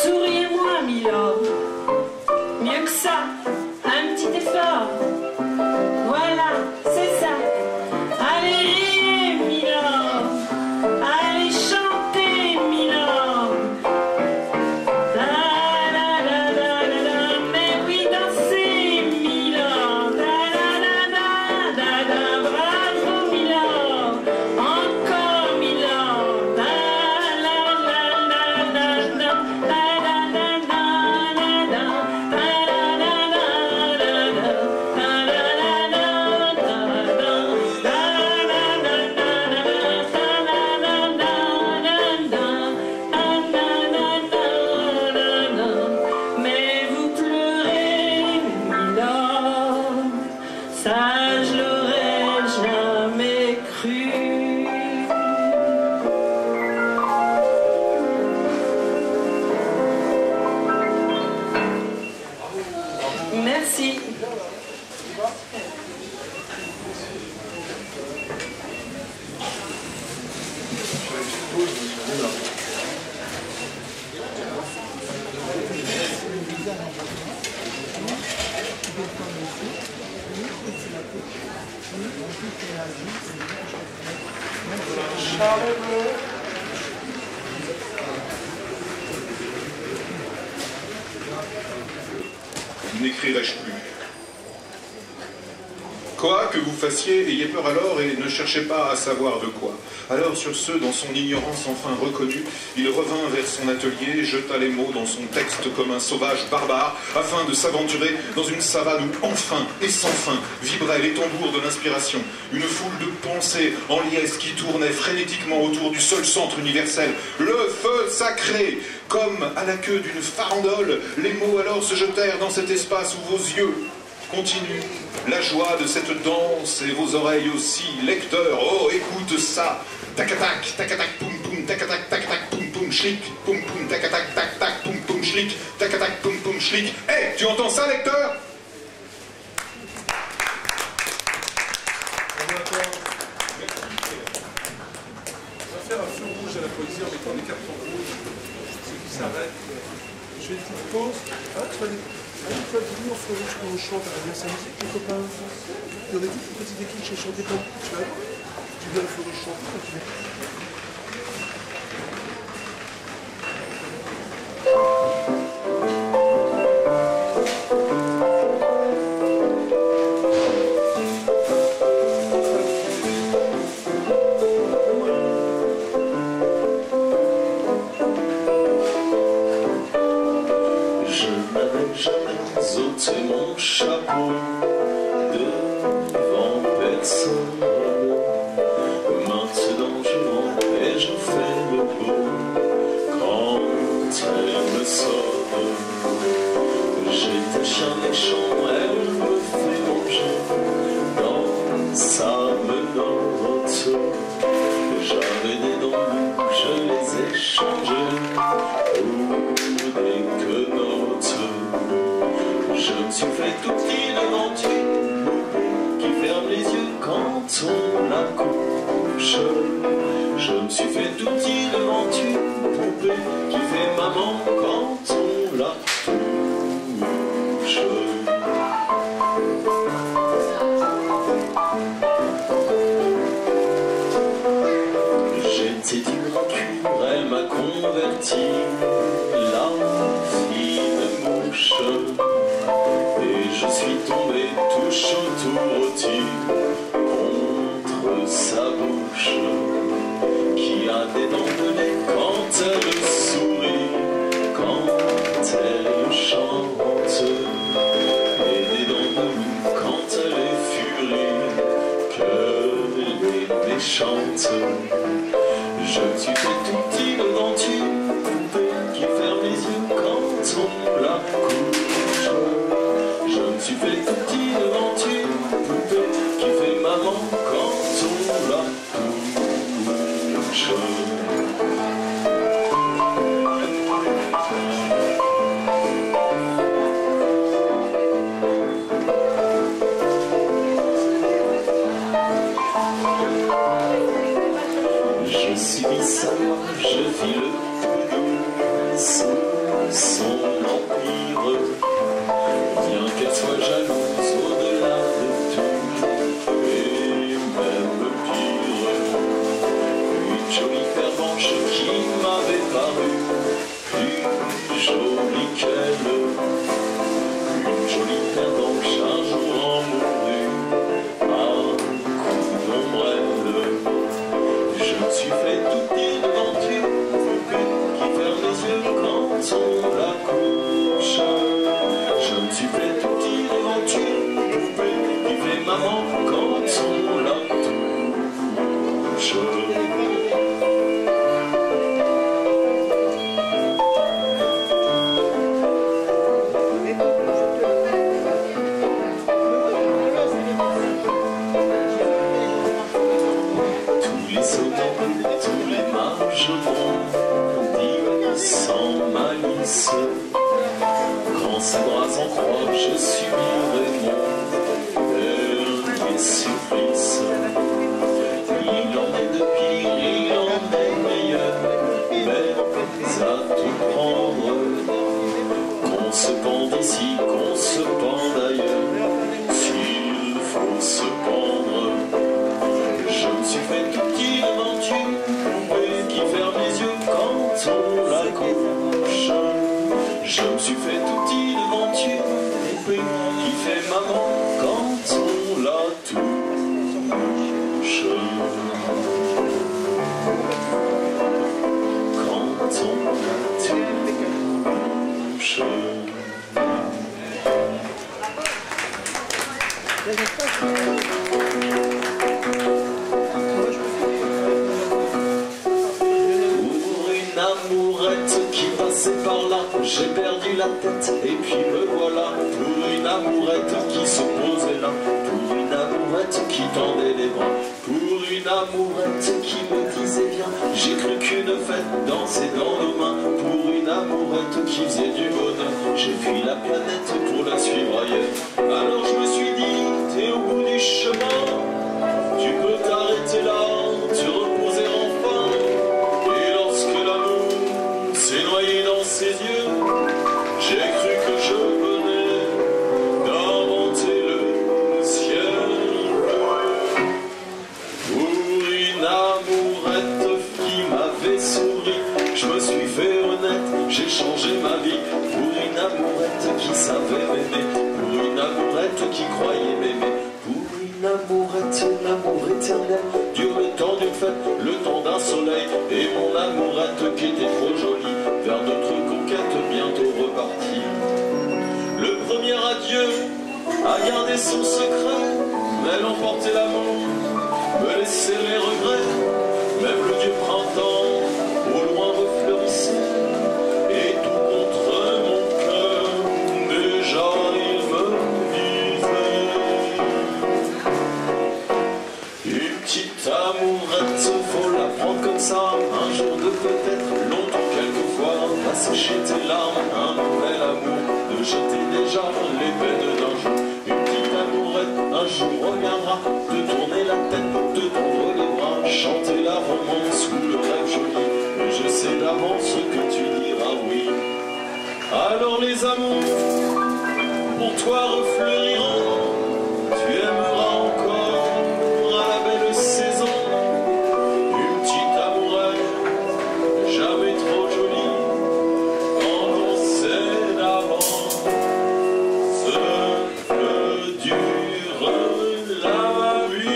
Souriez-moi, Milord. Mieux que ça, un petit effort. Voilà, c'est ça. Allez riez, Milord. Allez chanter, Milord. La la la la la la. Mais oui, dansez, Milord. La la la la la la. Bravo, Milord. Encore, Milord. La la la la la la. La la la la la la. La la la la la la. N'écrirai-je plus. Quoi que vous fassiez, ayez peur alors et ne cherchez pas à savoir de quoi. Alors sur ce, dans son ignorance enfin reconnue, il revint vers son atelier, jeta les mots dans son texte comme un sauvage barbare, afin de s'aventurer dans une savane où enfin et sans fin vibraient les tambours de l'inspiration. Une foule de pensées en liesse qui tournaient frénétiquement autour du seul centre universel, le feu sacré. Comme à la queue d'une farandole, les mots alors se jetèrent dans cet espace où vos yeux continuent la joie de cette danse et vos oreilles aussi, lecteurs, oh écoute ça, tac-tac, tac-tac, poum poum, tac-tac, tac-tac, poum poum, schlick, poum poum, tac-tac, tac-tac, poum poum, schlick, tac-tac, poum poum, schlick. Hé, tu entends ça, lecteur? On va faire un feu rouge à la poésie en mettant des cartons rouges, ceux qui s'arrêtent. Je fais une petite pause. Une fois venu en feu rouge quand on chante à la bien musique, les copains. Il y en a toute une petite équipe qui chantait pas. Tu vois, tu viens au feu rouge chanter quand tu veux. Ôter mon chapeau devant personne. Maintenant je rentre et je fais le beau quand elle me sonne. J'étais chien méchant, elle me fait manger dans sa menotte. J'avais des dents loups, je les ai changées pour des quenottes. Je me suis fait tout petit devant une poupée qui ferme les yeux quand on la couche. Je me suis fait tout petit devant une poupée qui fait maman quand on la touche. J'étais du grand cure, elle m'a converti, la fine mouche. Et je suis tombé tout chaud, tout rôti contre sa bouche, qui a des dents de lait quand elle sourit, quand elle chante, et des dents de loup quand elle est furie, que les méchante. Je me suis fait tout petit devant une poupée qui ferme les yeux quand on la couche. Je me suis fait tout petit devant une poupée qui fait maman quand on la touche. Je subis sa loi, je vis le tout sous son empire. Bien qu'elle soit jalouse au-delà de tout, et même pire. Une jolie pervenche qui m'avait paru plus jolie qu'elle. Une jolie pervenche un jour en mourut à coup d'ombrelle. Je me suis fait tout petit devant une poupée qui ferme les yeux quand on la couche. Je me suis fait tout petit devant une poupée qui fait maman quand on la touche. Tous les sonnants, tous les mages m'ont dit sans malice. Quand ses bras en croix, je subirai mon dernier supplice. Il en est de pire, il en est meilleur. j'ai perdu la tête et puis me voilà pour une amourette qui se posait là, pour une amourette qui tendait les bras, pour une amourette qui me disait viens, j'ai cru qu'une fête dansait dans nos mains, pour une amourette qui faisait du bonheur, j'ai fui la planète pour la suivre ailleurs. Alors je me suis dit, t'es au bout du chemin, tu peux t'arrêter là, te reposer enfin, et lorsque l'amour s'est noyé dans ses yeux, j'ai cru que je venais d'inventer le ciel bleu. Pour une amourette qui m'avait souri, je me suis fait honnête, j'ai changé ma vie. Pour une amourette qui savait m'aimer, pour une amourette qui croyait m'aimer, pour une amourette, l'amour éternel dure le temps d'une fête, le temps d'un soleil, et mon amourette qui était trop jolie, vers notre conquête bientôt repartie. Le premier adieu a gardé son secret, mais elle emportait l'amour, me laissait les regrets, même le dieu printemps au loin refleurissait, et tout contre mon cœur, déjà il me disait, une petite amourette, faut la prendre comme ça, un jour de peut-être, longtemps quelquefois, va sécher tes larmes, un nouvel amour, de jeter déjà les peines d'un jour. Une petite amourette, un jour reviendra, de tourner la tête, de tendre les bras, chanter la romance ou le rêve joli, mais je sais d'avance que tu diras oui. Alors les amours, pour toi refleuriront, tu aimeras encore à la belle saison, une petite amourette, jamais trop jolie, quand on sait d'avance que dure la vie.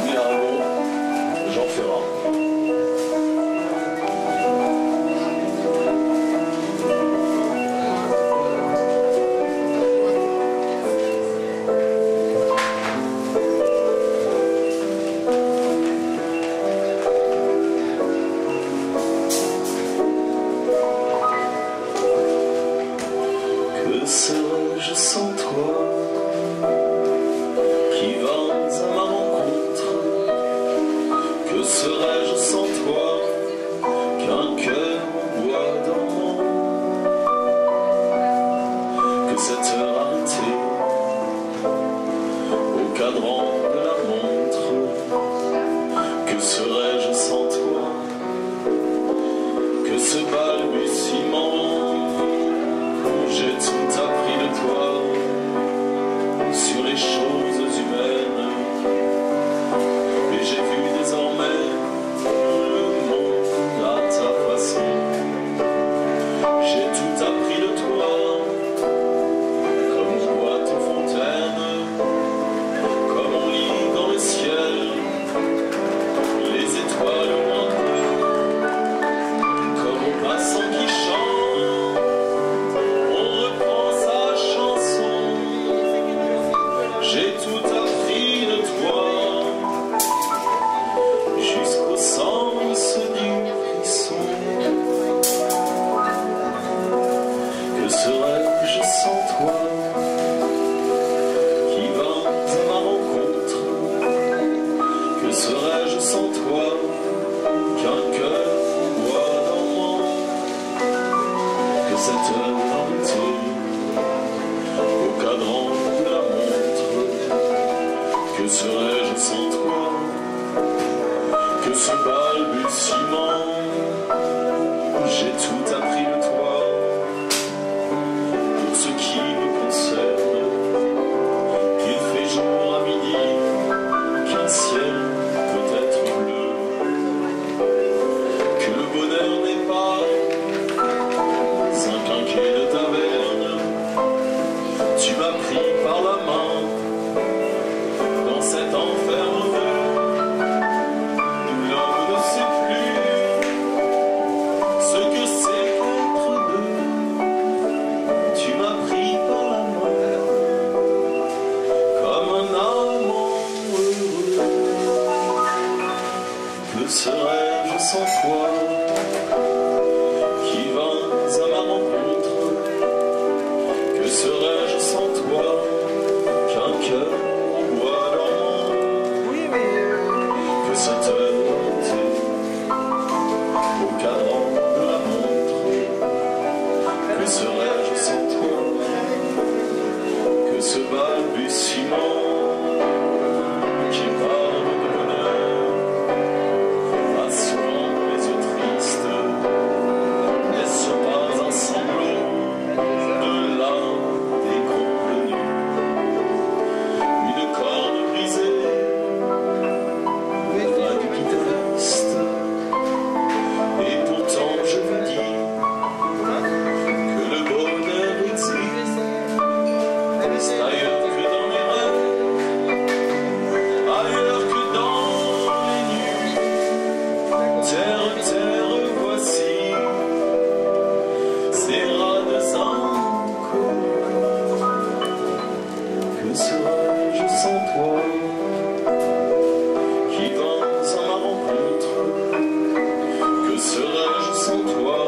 Mirabeau, Jean Ferrat. Que serais-je sans toi qui vas à ma rencontre? Que serais-je sans toi qu'un cœur en bois dormant? Que cette heure arrêtée au cadran de la montre? Que serais-je sans toi que ce balbutiement? J'ai tout appris de toi sur les choses humaines, et j'ai vu désormais le monde à ta façon. J'ai tout appris de toi, comme on boit aux fontaines, comme on lit dans le ciel les étoiles lointaines, comme au passant qui chante, on reprend sa chanson. J'ai tout appris de toi, jusqu'au sens du frisson. Que serais-je sans toi qui vas à ma rencontre? Que serais-je sans toi qu'un cœur en bois dormant? Que cette heure arrêtée au cadran de la montre? Que serais-je sans toi que ce balbutiement? J'ai tout appris de toi, pour ce qui me concerne, qu'il fait jour à midi, qu'un ciel peut être bleu, que le bonheur n'est pas un quinquet de taverne. Tu m'as pris par la main dans cet enfer mauvais, l'homme ne sait plus Que serais-je sans toi qui vins à ma rencontre? Que serais-je sans toi qu'un cœur en bois dormant? Que cette nuit au cadran de la montre? Que serais-je sans toi que ce balbutiement qui parle de bonheur? Souvent les yeux tristes, n'est-ce pas un semblant de l'âme déconvenue? Une corde brisée, une vague qui triste. Et pourtant je vous dis que le bonheur existe ailleurs que dans mes rêves, ailleurs que dans les nuits. Terre, terre, voici ces rades inconnus. Que serais-je sans toi qui vins à ma rencontre? Que serais-je sans toi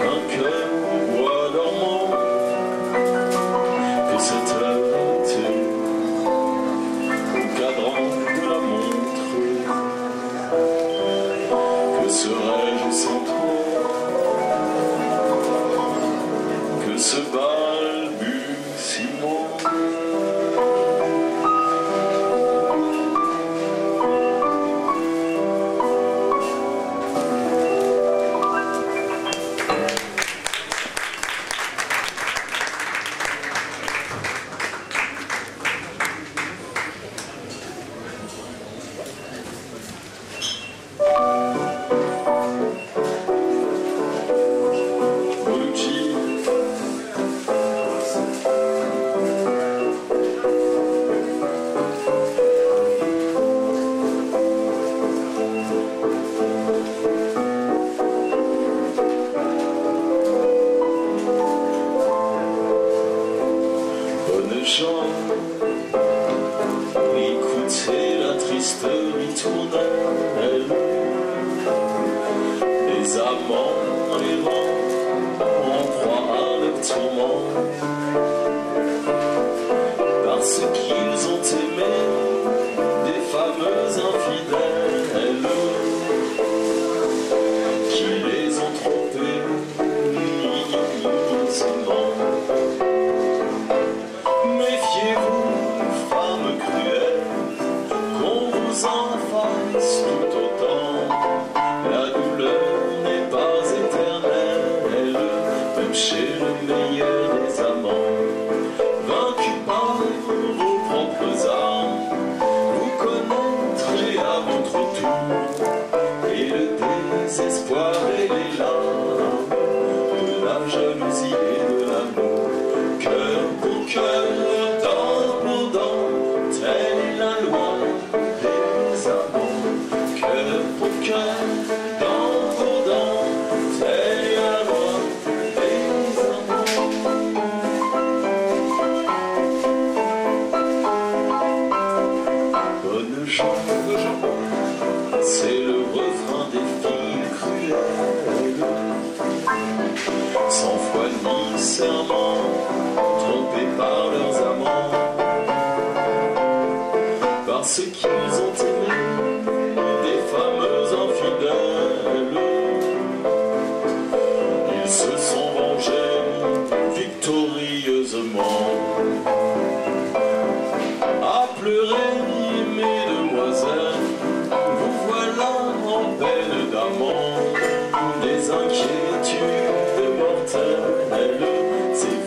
qu'un cœur en bois dormant? Que cette nuit au cadran de la montre? Que serais-je sans toi que ce balbutiement? Bonnes gens, écoutez la triste ritournelle. Les amants errants en proie à leur tourment, parce qu'ils ont aimé des fameux infidèles qui les ont trompés niaiseusement. Méfiez-vous, femmes cruelles, qu'on vous en fasse tout autant. La douleur n'est pas éternelle, même chez le meilleur des amants. Vaincus par vos propres armes, vous connaîtrez à votre tour et le désespoir et les larmes de la jalousie et de l'amour. Cœur pour cœur, dent pour dent, telle est la loi des amants. Cœur pour cœur, dent pour dent, telle est la loi des amants. Bonnes gens, c'est le refrain des filles cruelles, sans foi ni serment, trompés par leurs amants, parce qu'ils ont aimé des fameux infidèles. Ils se sont vengés victorieusement. À pleurer, mesdemoiselles, vous voilà en peine d'amant, des inquiétudes mortelles. C'est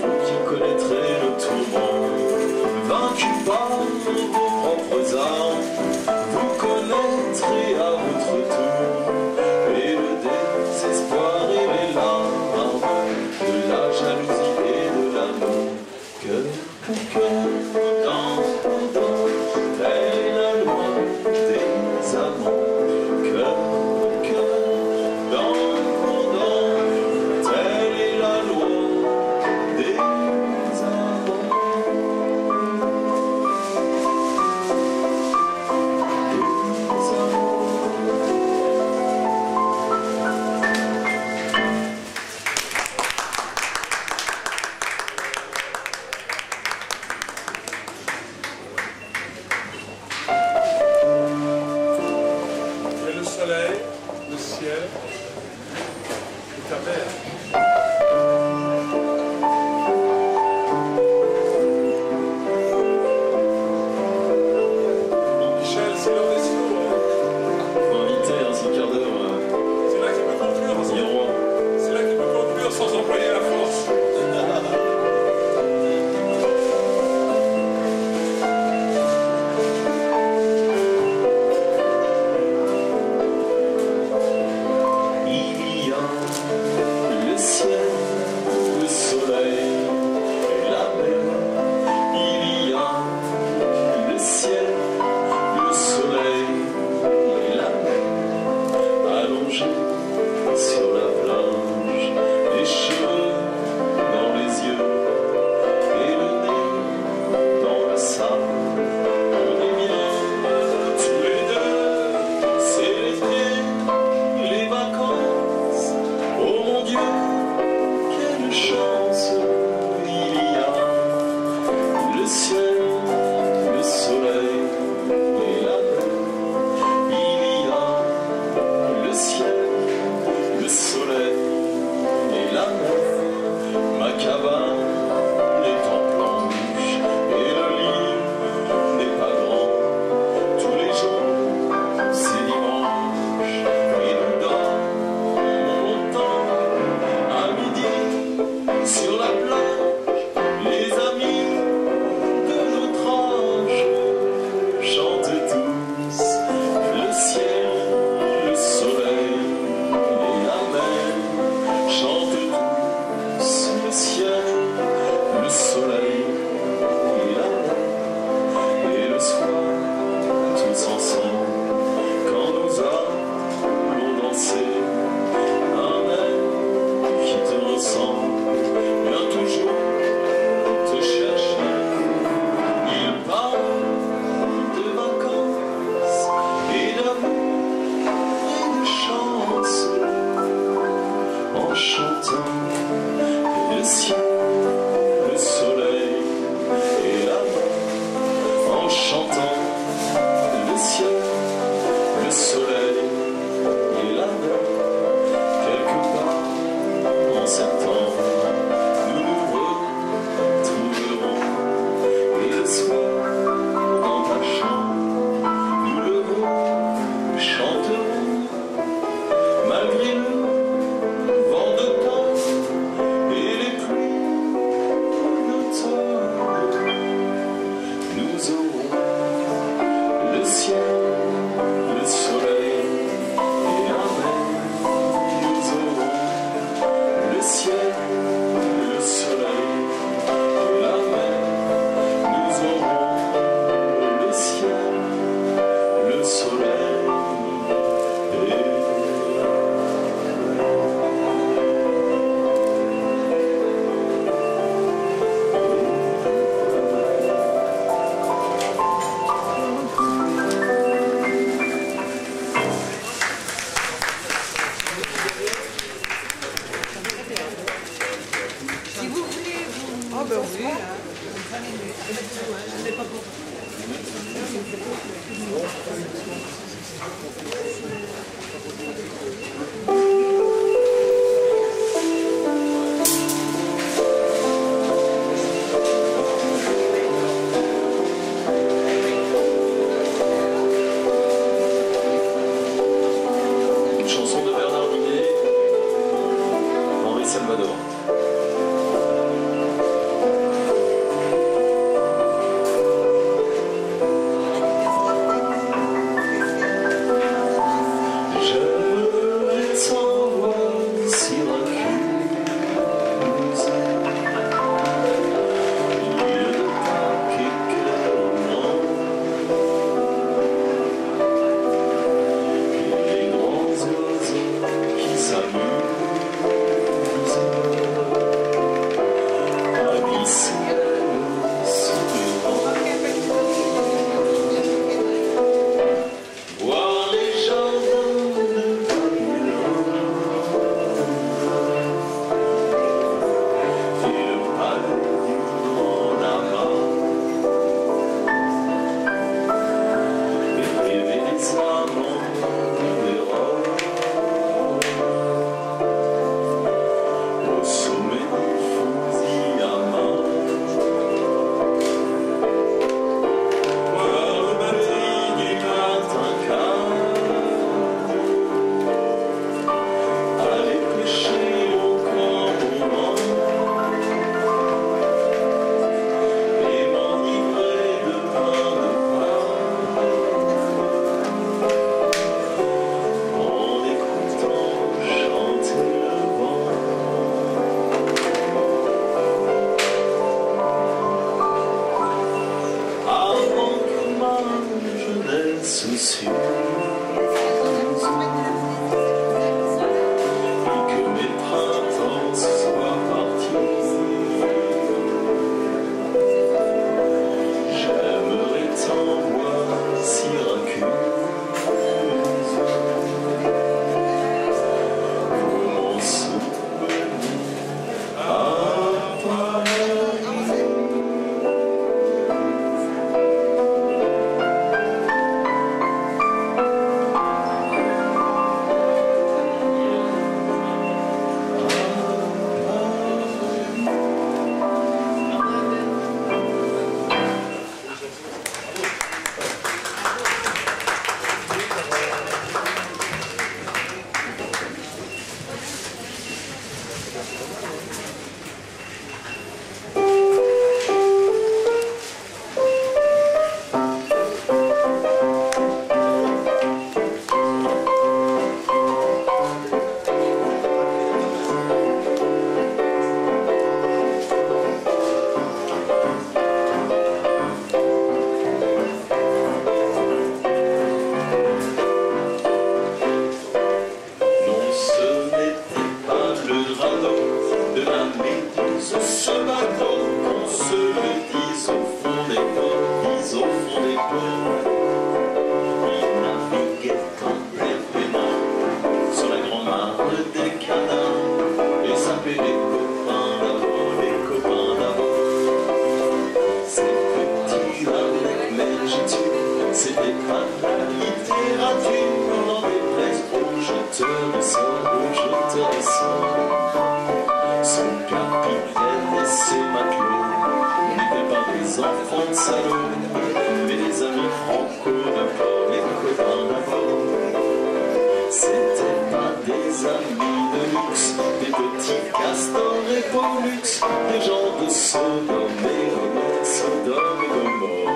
C'était pas des amis de luxe, des petits castors et Pollux, des gens de Sodome et Gomorrhe, Sodome et Gomorrhe.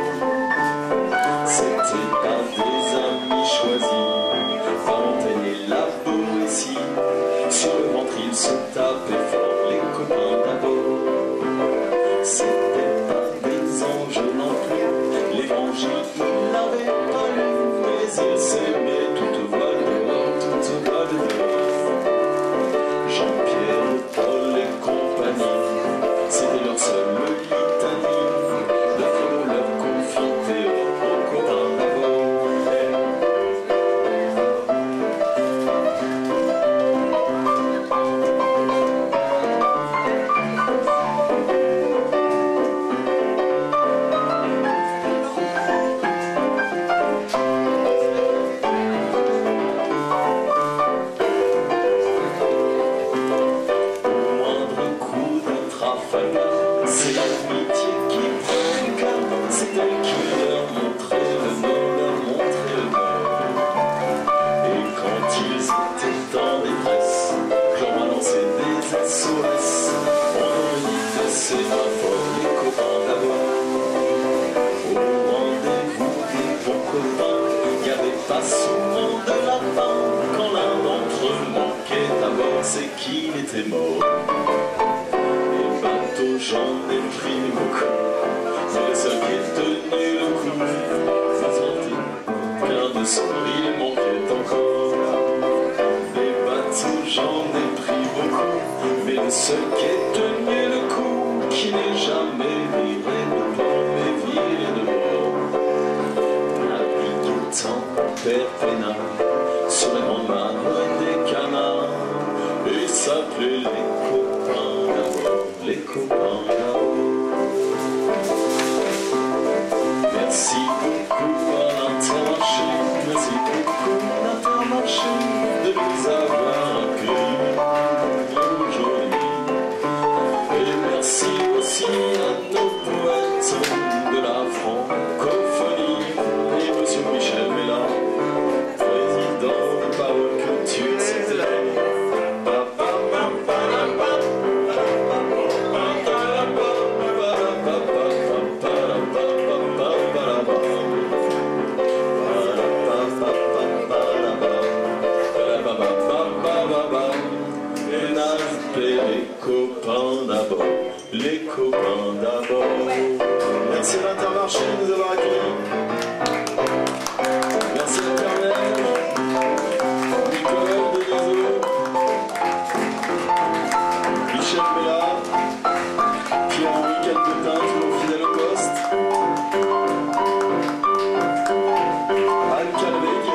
C'était pas des amis choisis, Fontaine et la Boétie. Sur le ventre ils se tapaient fort, les copains d'abord. C'était pas des anges non plus, l'évangile ils l'avaient pas lu, mais ils s'aimaient toute voile dehors, toute voile dehors. Jean-Pierre, Paul et compagnie, c'était leur seule litanie, de leur confiter aux copains d'abord. C'est l'amitié qui prend du cœur, c'est elle qui leur montrait le nom, leur montrait le nom. Et quand ils étaient en détresse, je leur balançais des SOS. On aurait dit de sémaphore, les copains d'abord. Au rendez-vous des bons copains, il n'y avait pas souvent de lapin. Quand l'un d'entre eux manquait d'abord, c'est qu'il était mort. J'en ai pris beaucoup, c'est le seul qui est tenu le coup. Ça sentait qu'un de son il manquait encore. Des bateaux j'en ai pris beaucoup, mais le seul qui est tenu le coup, qui n'est jamais livré de port, mais viré de bord. Naviguant père peinard sur les grandes mares des canards, et s'appelait les copains d'abord, les copains. Merci beaucoup à l'Intermarché, merci beaucoup à l'Intermarché de nous avoir accueillis aujourd'hui. Et merci aussi à nos poètes de la francophonie et monsieur Michel Mella, président de Parole Culture, c'était les copains d'abord, les copains d'abord. Merci à l'Intermarché de nous avoir accueillis. Merci à Pernel, Nicole Deniso, Michel Mella, Pierre-Henri Calpetin, toujours fidèle au poste, Anne Calveg.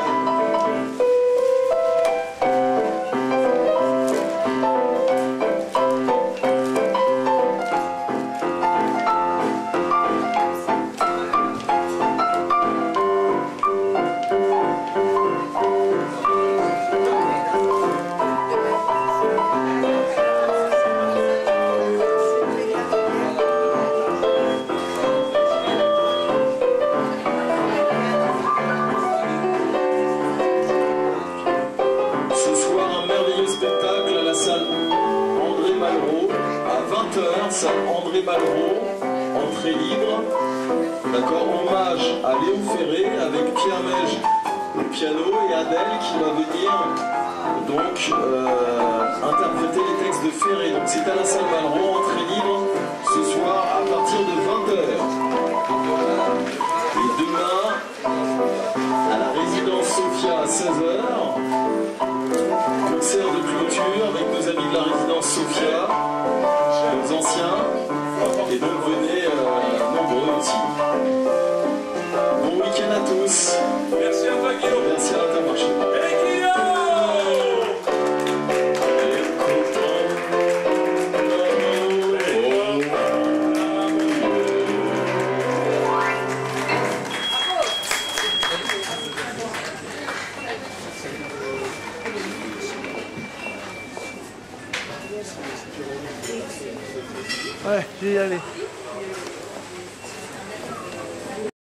Salle André Malraux, entrée libre. D'accord, hommage à Léo Ferré avec Pierre Mège au piano et Adèle qui va venir donc interpréter les textes de Ferré. Donc c'est à la salle Malraux, entrée libre, ce soir à partir de 20h. Et demain, à la résidence Sophia à 16h, concert de clôture avec nos amis de la résidence Sophia, nos anciens, et donc venez nombreux aussi. Bon week-end à tous. Merci à toi Guillaume. Merci à l'Intermarché. Et Guillaume. Ouais, je vais y aller.